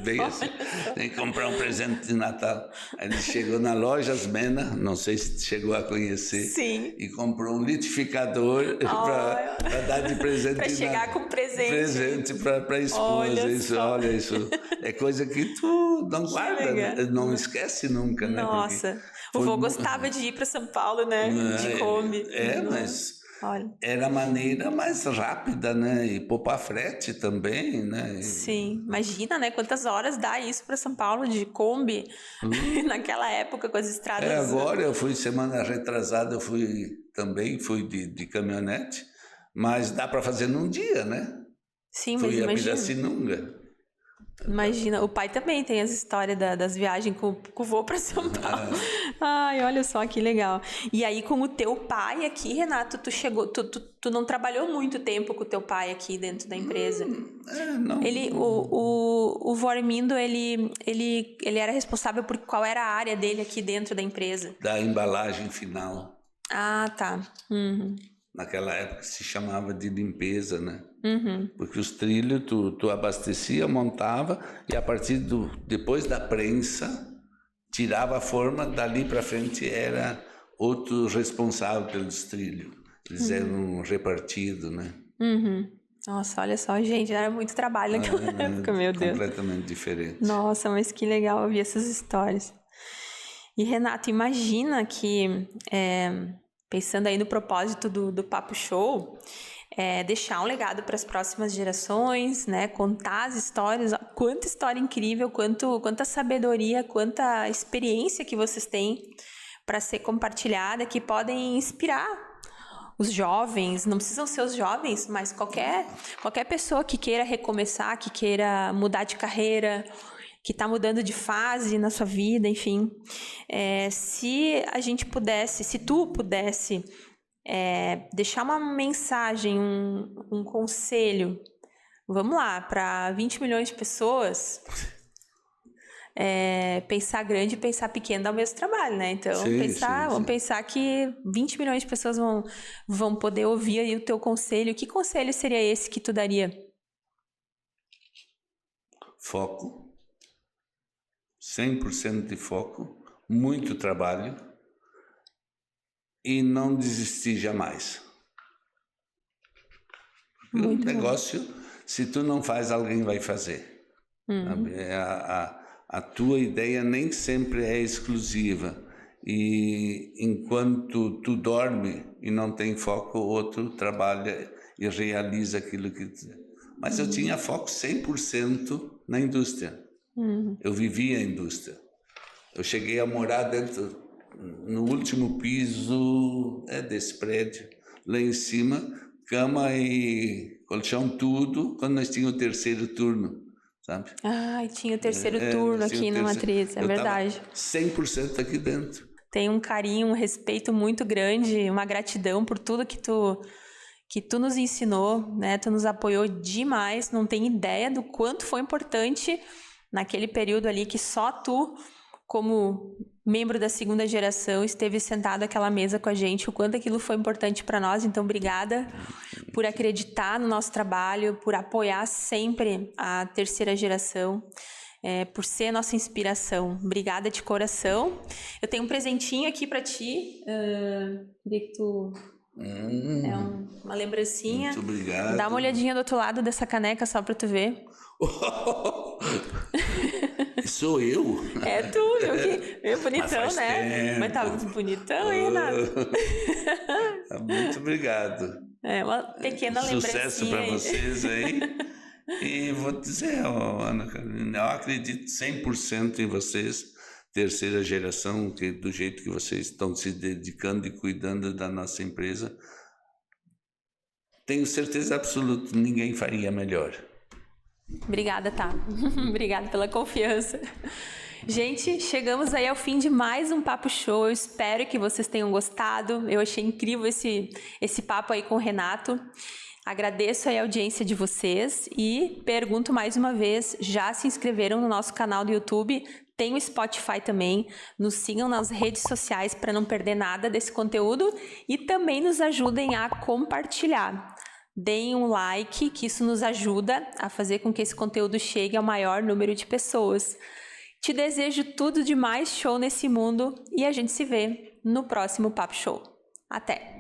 Veio assim, tem que comprar um presente de Natal. Aí ele chegou na Lojas Mena, não sei se chegou a conhecer. Sim. E comprou um liquidificador para dar de presente. Para chegar com presente. Presente para a esposa. Olha isso. É coisa que tu não guarda, não esquece nunca, né? Nossa. O vô gostava de ir para São Paulo, né? De Kombi. Mas Olha. Era a maneira mais rápida, né? E poupar frete também, né? Sim, imagina, né? Quantas horas dá isso para São Paulo de Kombi naquela época com as estradas. Agora eu fui semana retrasada, eu fui de caminhonete, mas dá para fazer num dia, né? Sim, mas fui a imagina. Pirassununga. Imagina, o pai também tem essa história das viagens com o voo para São Paulo. Ai, olha só que legal. E aí, com o teu pai aqui, Renato, tu não trabalhou muito tempo com o teu pai aqui dentro da empresa? Não. O Vormindo, ele era responsável por qual era a área dele aqui dentro da empresa? Da embalagem final. Ah, tá. Uhum. Naquela época se chamava de limpeza, né? Uhum. Porque os trilhos tu abastecia, montava e a partir depois da prensa tirava a forma, dali para frente era outro responsável pelos trilhos. Eles eram repartidos, né? Uhum. Nossa, olha só, gente, era muito trabalho naquela época, meu Deus. Completamente diferente. Nossa, mas que legal ouvir essas histórias. E Renato, imagina que, pensando aí no propósito do Papo Show, deixar um legado para as próximas gerações, né? Contar as histórias, quanta história incrível, quanta sabedoria, quanta experiência que vocês têm para ser compartilhada, que podem inspirar os jovens, não precisam ser os jovens, mas qualquer pessoa que queira recomeçar, que queira mudar de carreira, que está mudando de fase na sua vida, enfim. Se tu pudesse deixar uma mensagem, um conselho, vamos lá, para 20 milhões de pessoas, pensar grande e pensar pequeno dá o mesmo trabalho, né? Então, vamos pensar que 20 milhões de pessoas vão poder ouvir aí o teu conselho. Que conselho seria esse que tu daria? Foco. 100% de foco. Muito trabalho. E não desistir jamais. Muito negócio, se tu não faz, alguém vai fazer. A tua ideia nem sempre é exclusiva. E enquanto tu dorme e não tem foco, o outro trabalha e realiza aquilo que... Mas eu tinha foco 100% na indústria. Eu vivia a indústria. Eu cheguei a morar no último piso desse prédio, lá em cima, cama e colchão, tudo, quando nós tínhamos o terceiro turno, sabe? E tinha o terceiro turno aqui na Matriz, é verdade. 100% aqui dentro. Tem um carinho, um respeito muito grande, uma gratidão por tudo que tu nos ensinou, né? Tu nos apoiou demais, não tem ideia do quanto foi importante naquele período ali que só tu, como membro da segunda geração, esteve sentado àquela mesa com a gente, o quanto aquilo foi importante para nós. Então, obrigada por acreditar no nosso trabalho, por apoiar sempre a terceira geração, por ser nossa inspiração. Obrigada de coração. Eu tenho um presentinho aqui para ti. Queria que tu... uma lembrancinha. Muito obrigado. Dá uma olhadinha do outro lado dessa caneca só para tu ver. Sou eu? É tu, é bonitão, né? Tempo. Mas tá bonitão, hein, Renato? Muito obrigado. Uma pequena lembrancinha. Sucesso para vocês aí. E vou dizer, Ana Carolina, eu acredito 100% em vocês, terceira geração, que do jeito que vocês estão se dedicando e cuidando da nossa empresa. Tenho certeza absoluta, ninguém faria melhor. Obrigada, tá? Obrigada pela confiança. Gente, chegamos aí ao fim de mais um Papo Show. Eu espero que vocês tenham gostado. Eu achei incrível esse papo aí com o Renato. Agradeço aí a audiência de vocês e pergunto mais uma vez, já se inscreveram no nosso canal do YouTube? Tem o Spotify também. Nos sigam nas redes sociais para não perder nada desse conteúdo e também nos ajudem a compartilhar. Deem um like, que isso nos ajuda a fazer com que esse conteúdo chegue ao maior número de pessoas. Te desejo tudo de mais show nesse mundo e a gente se vê no próximo Papo Show. Até!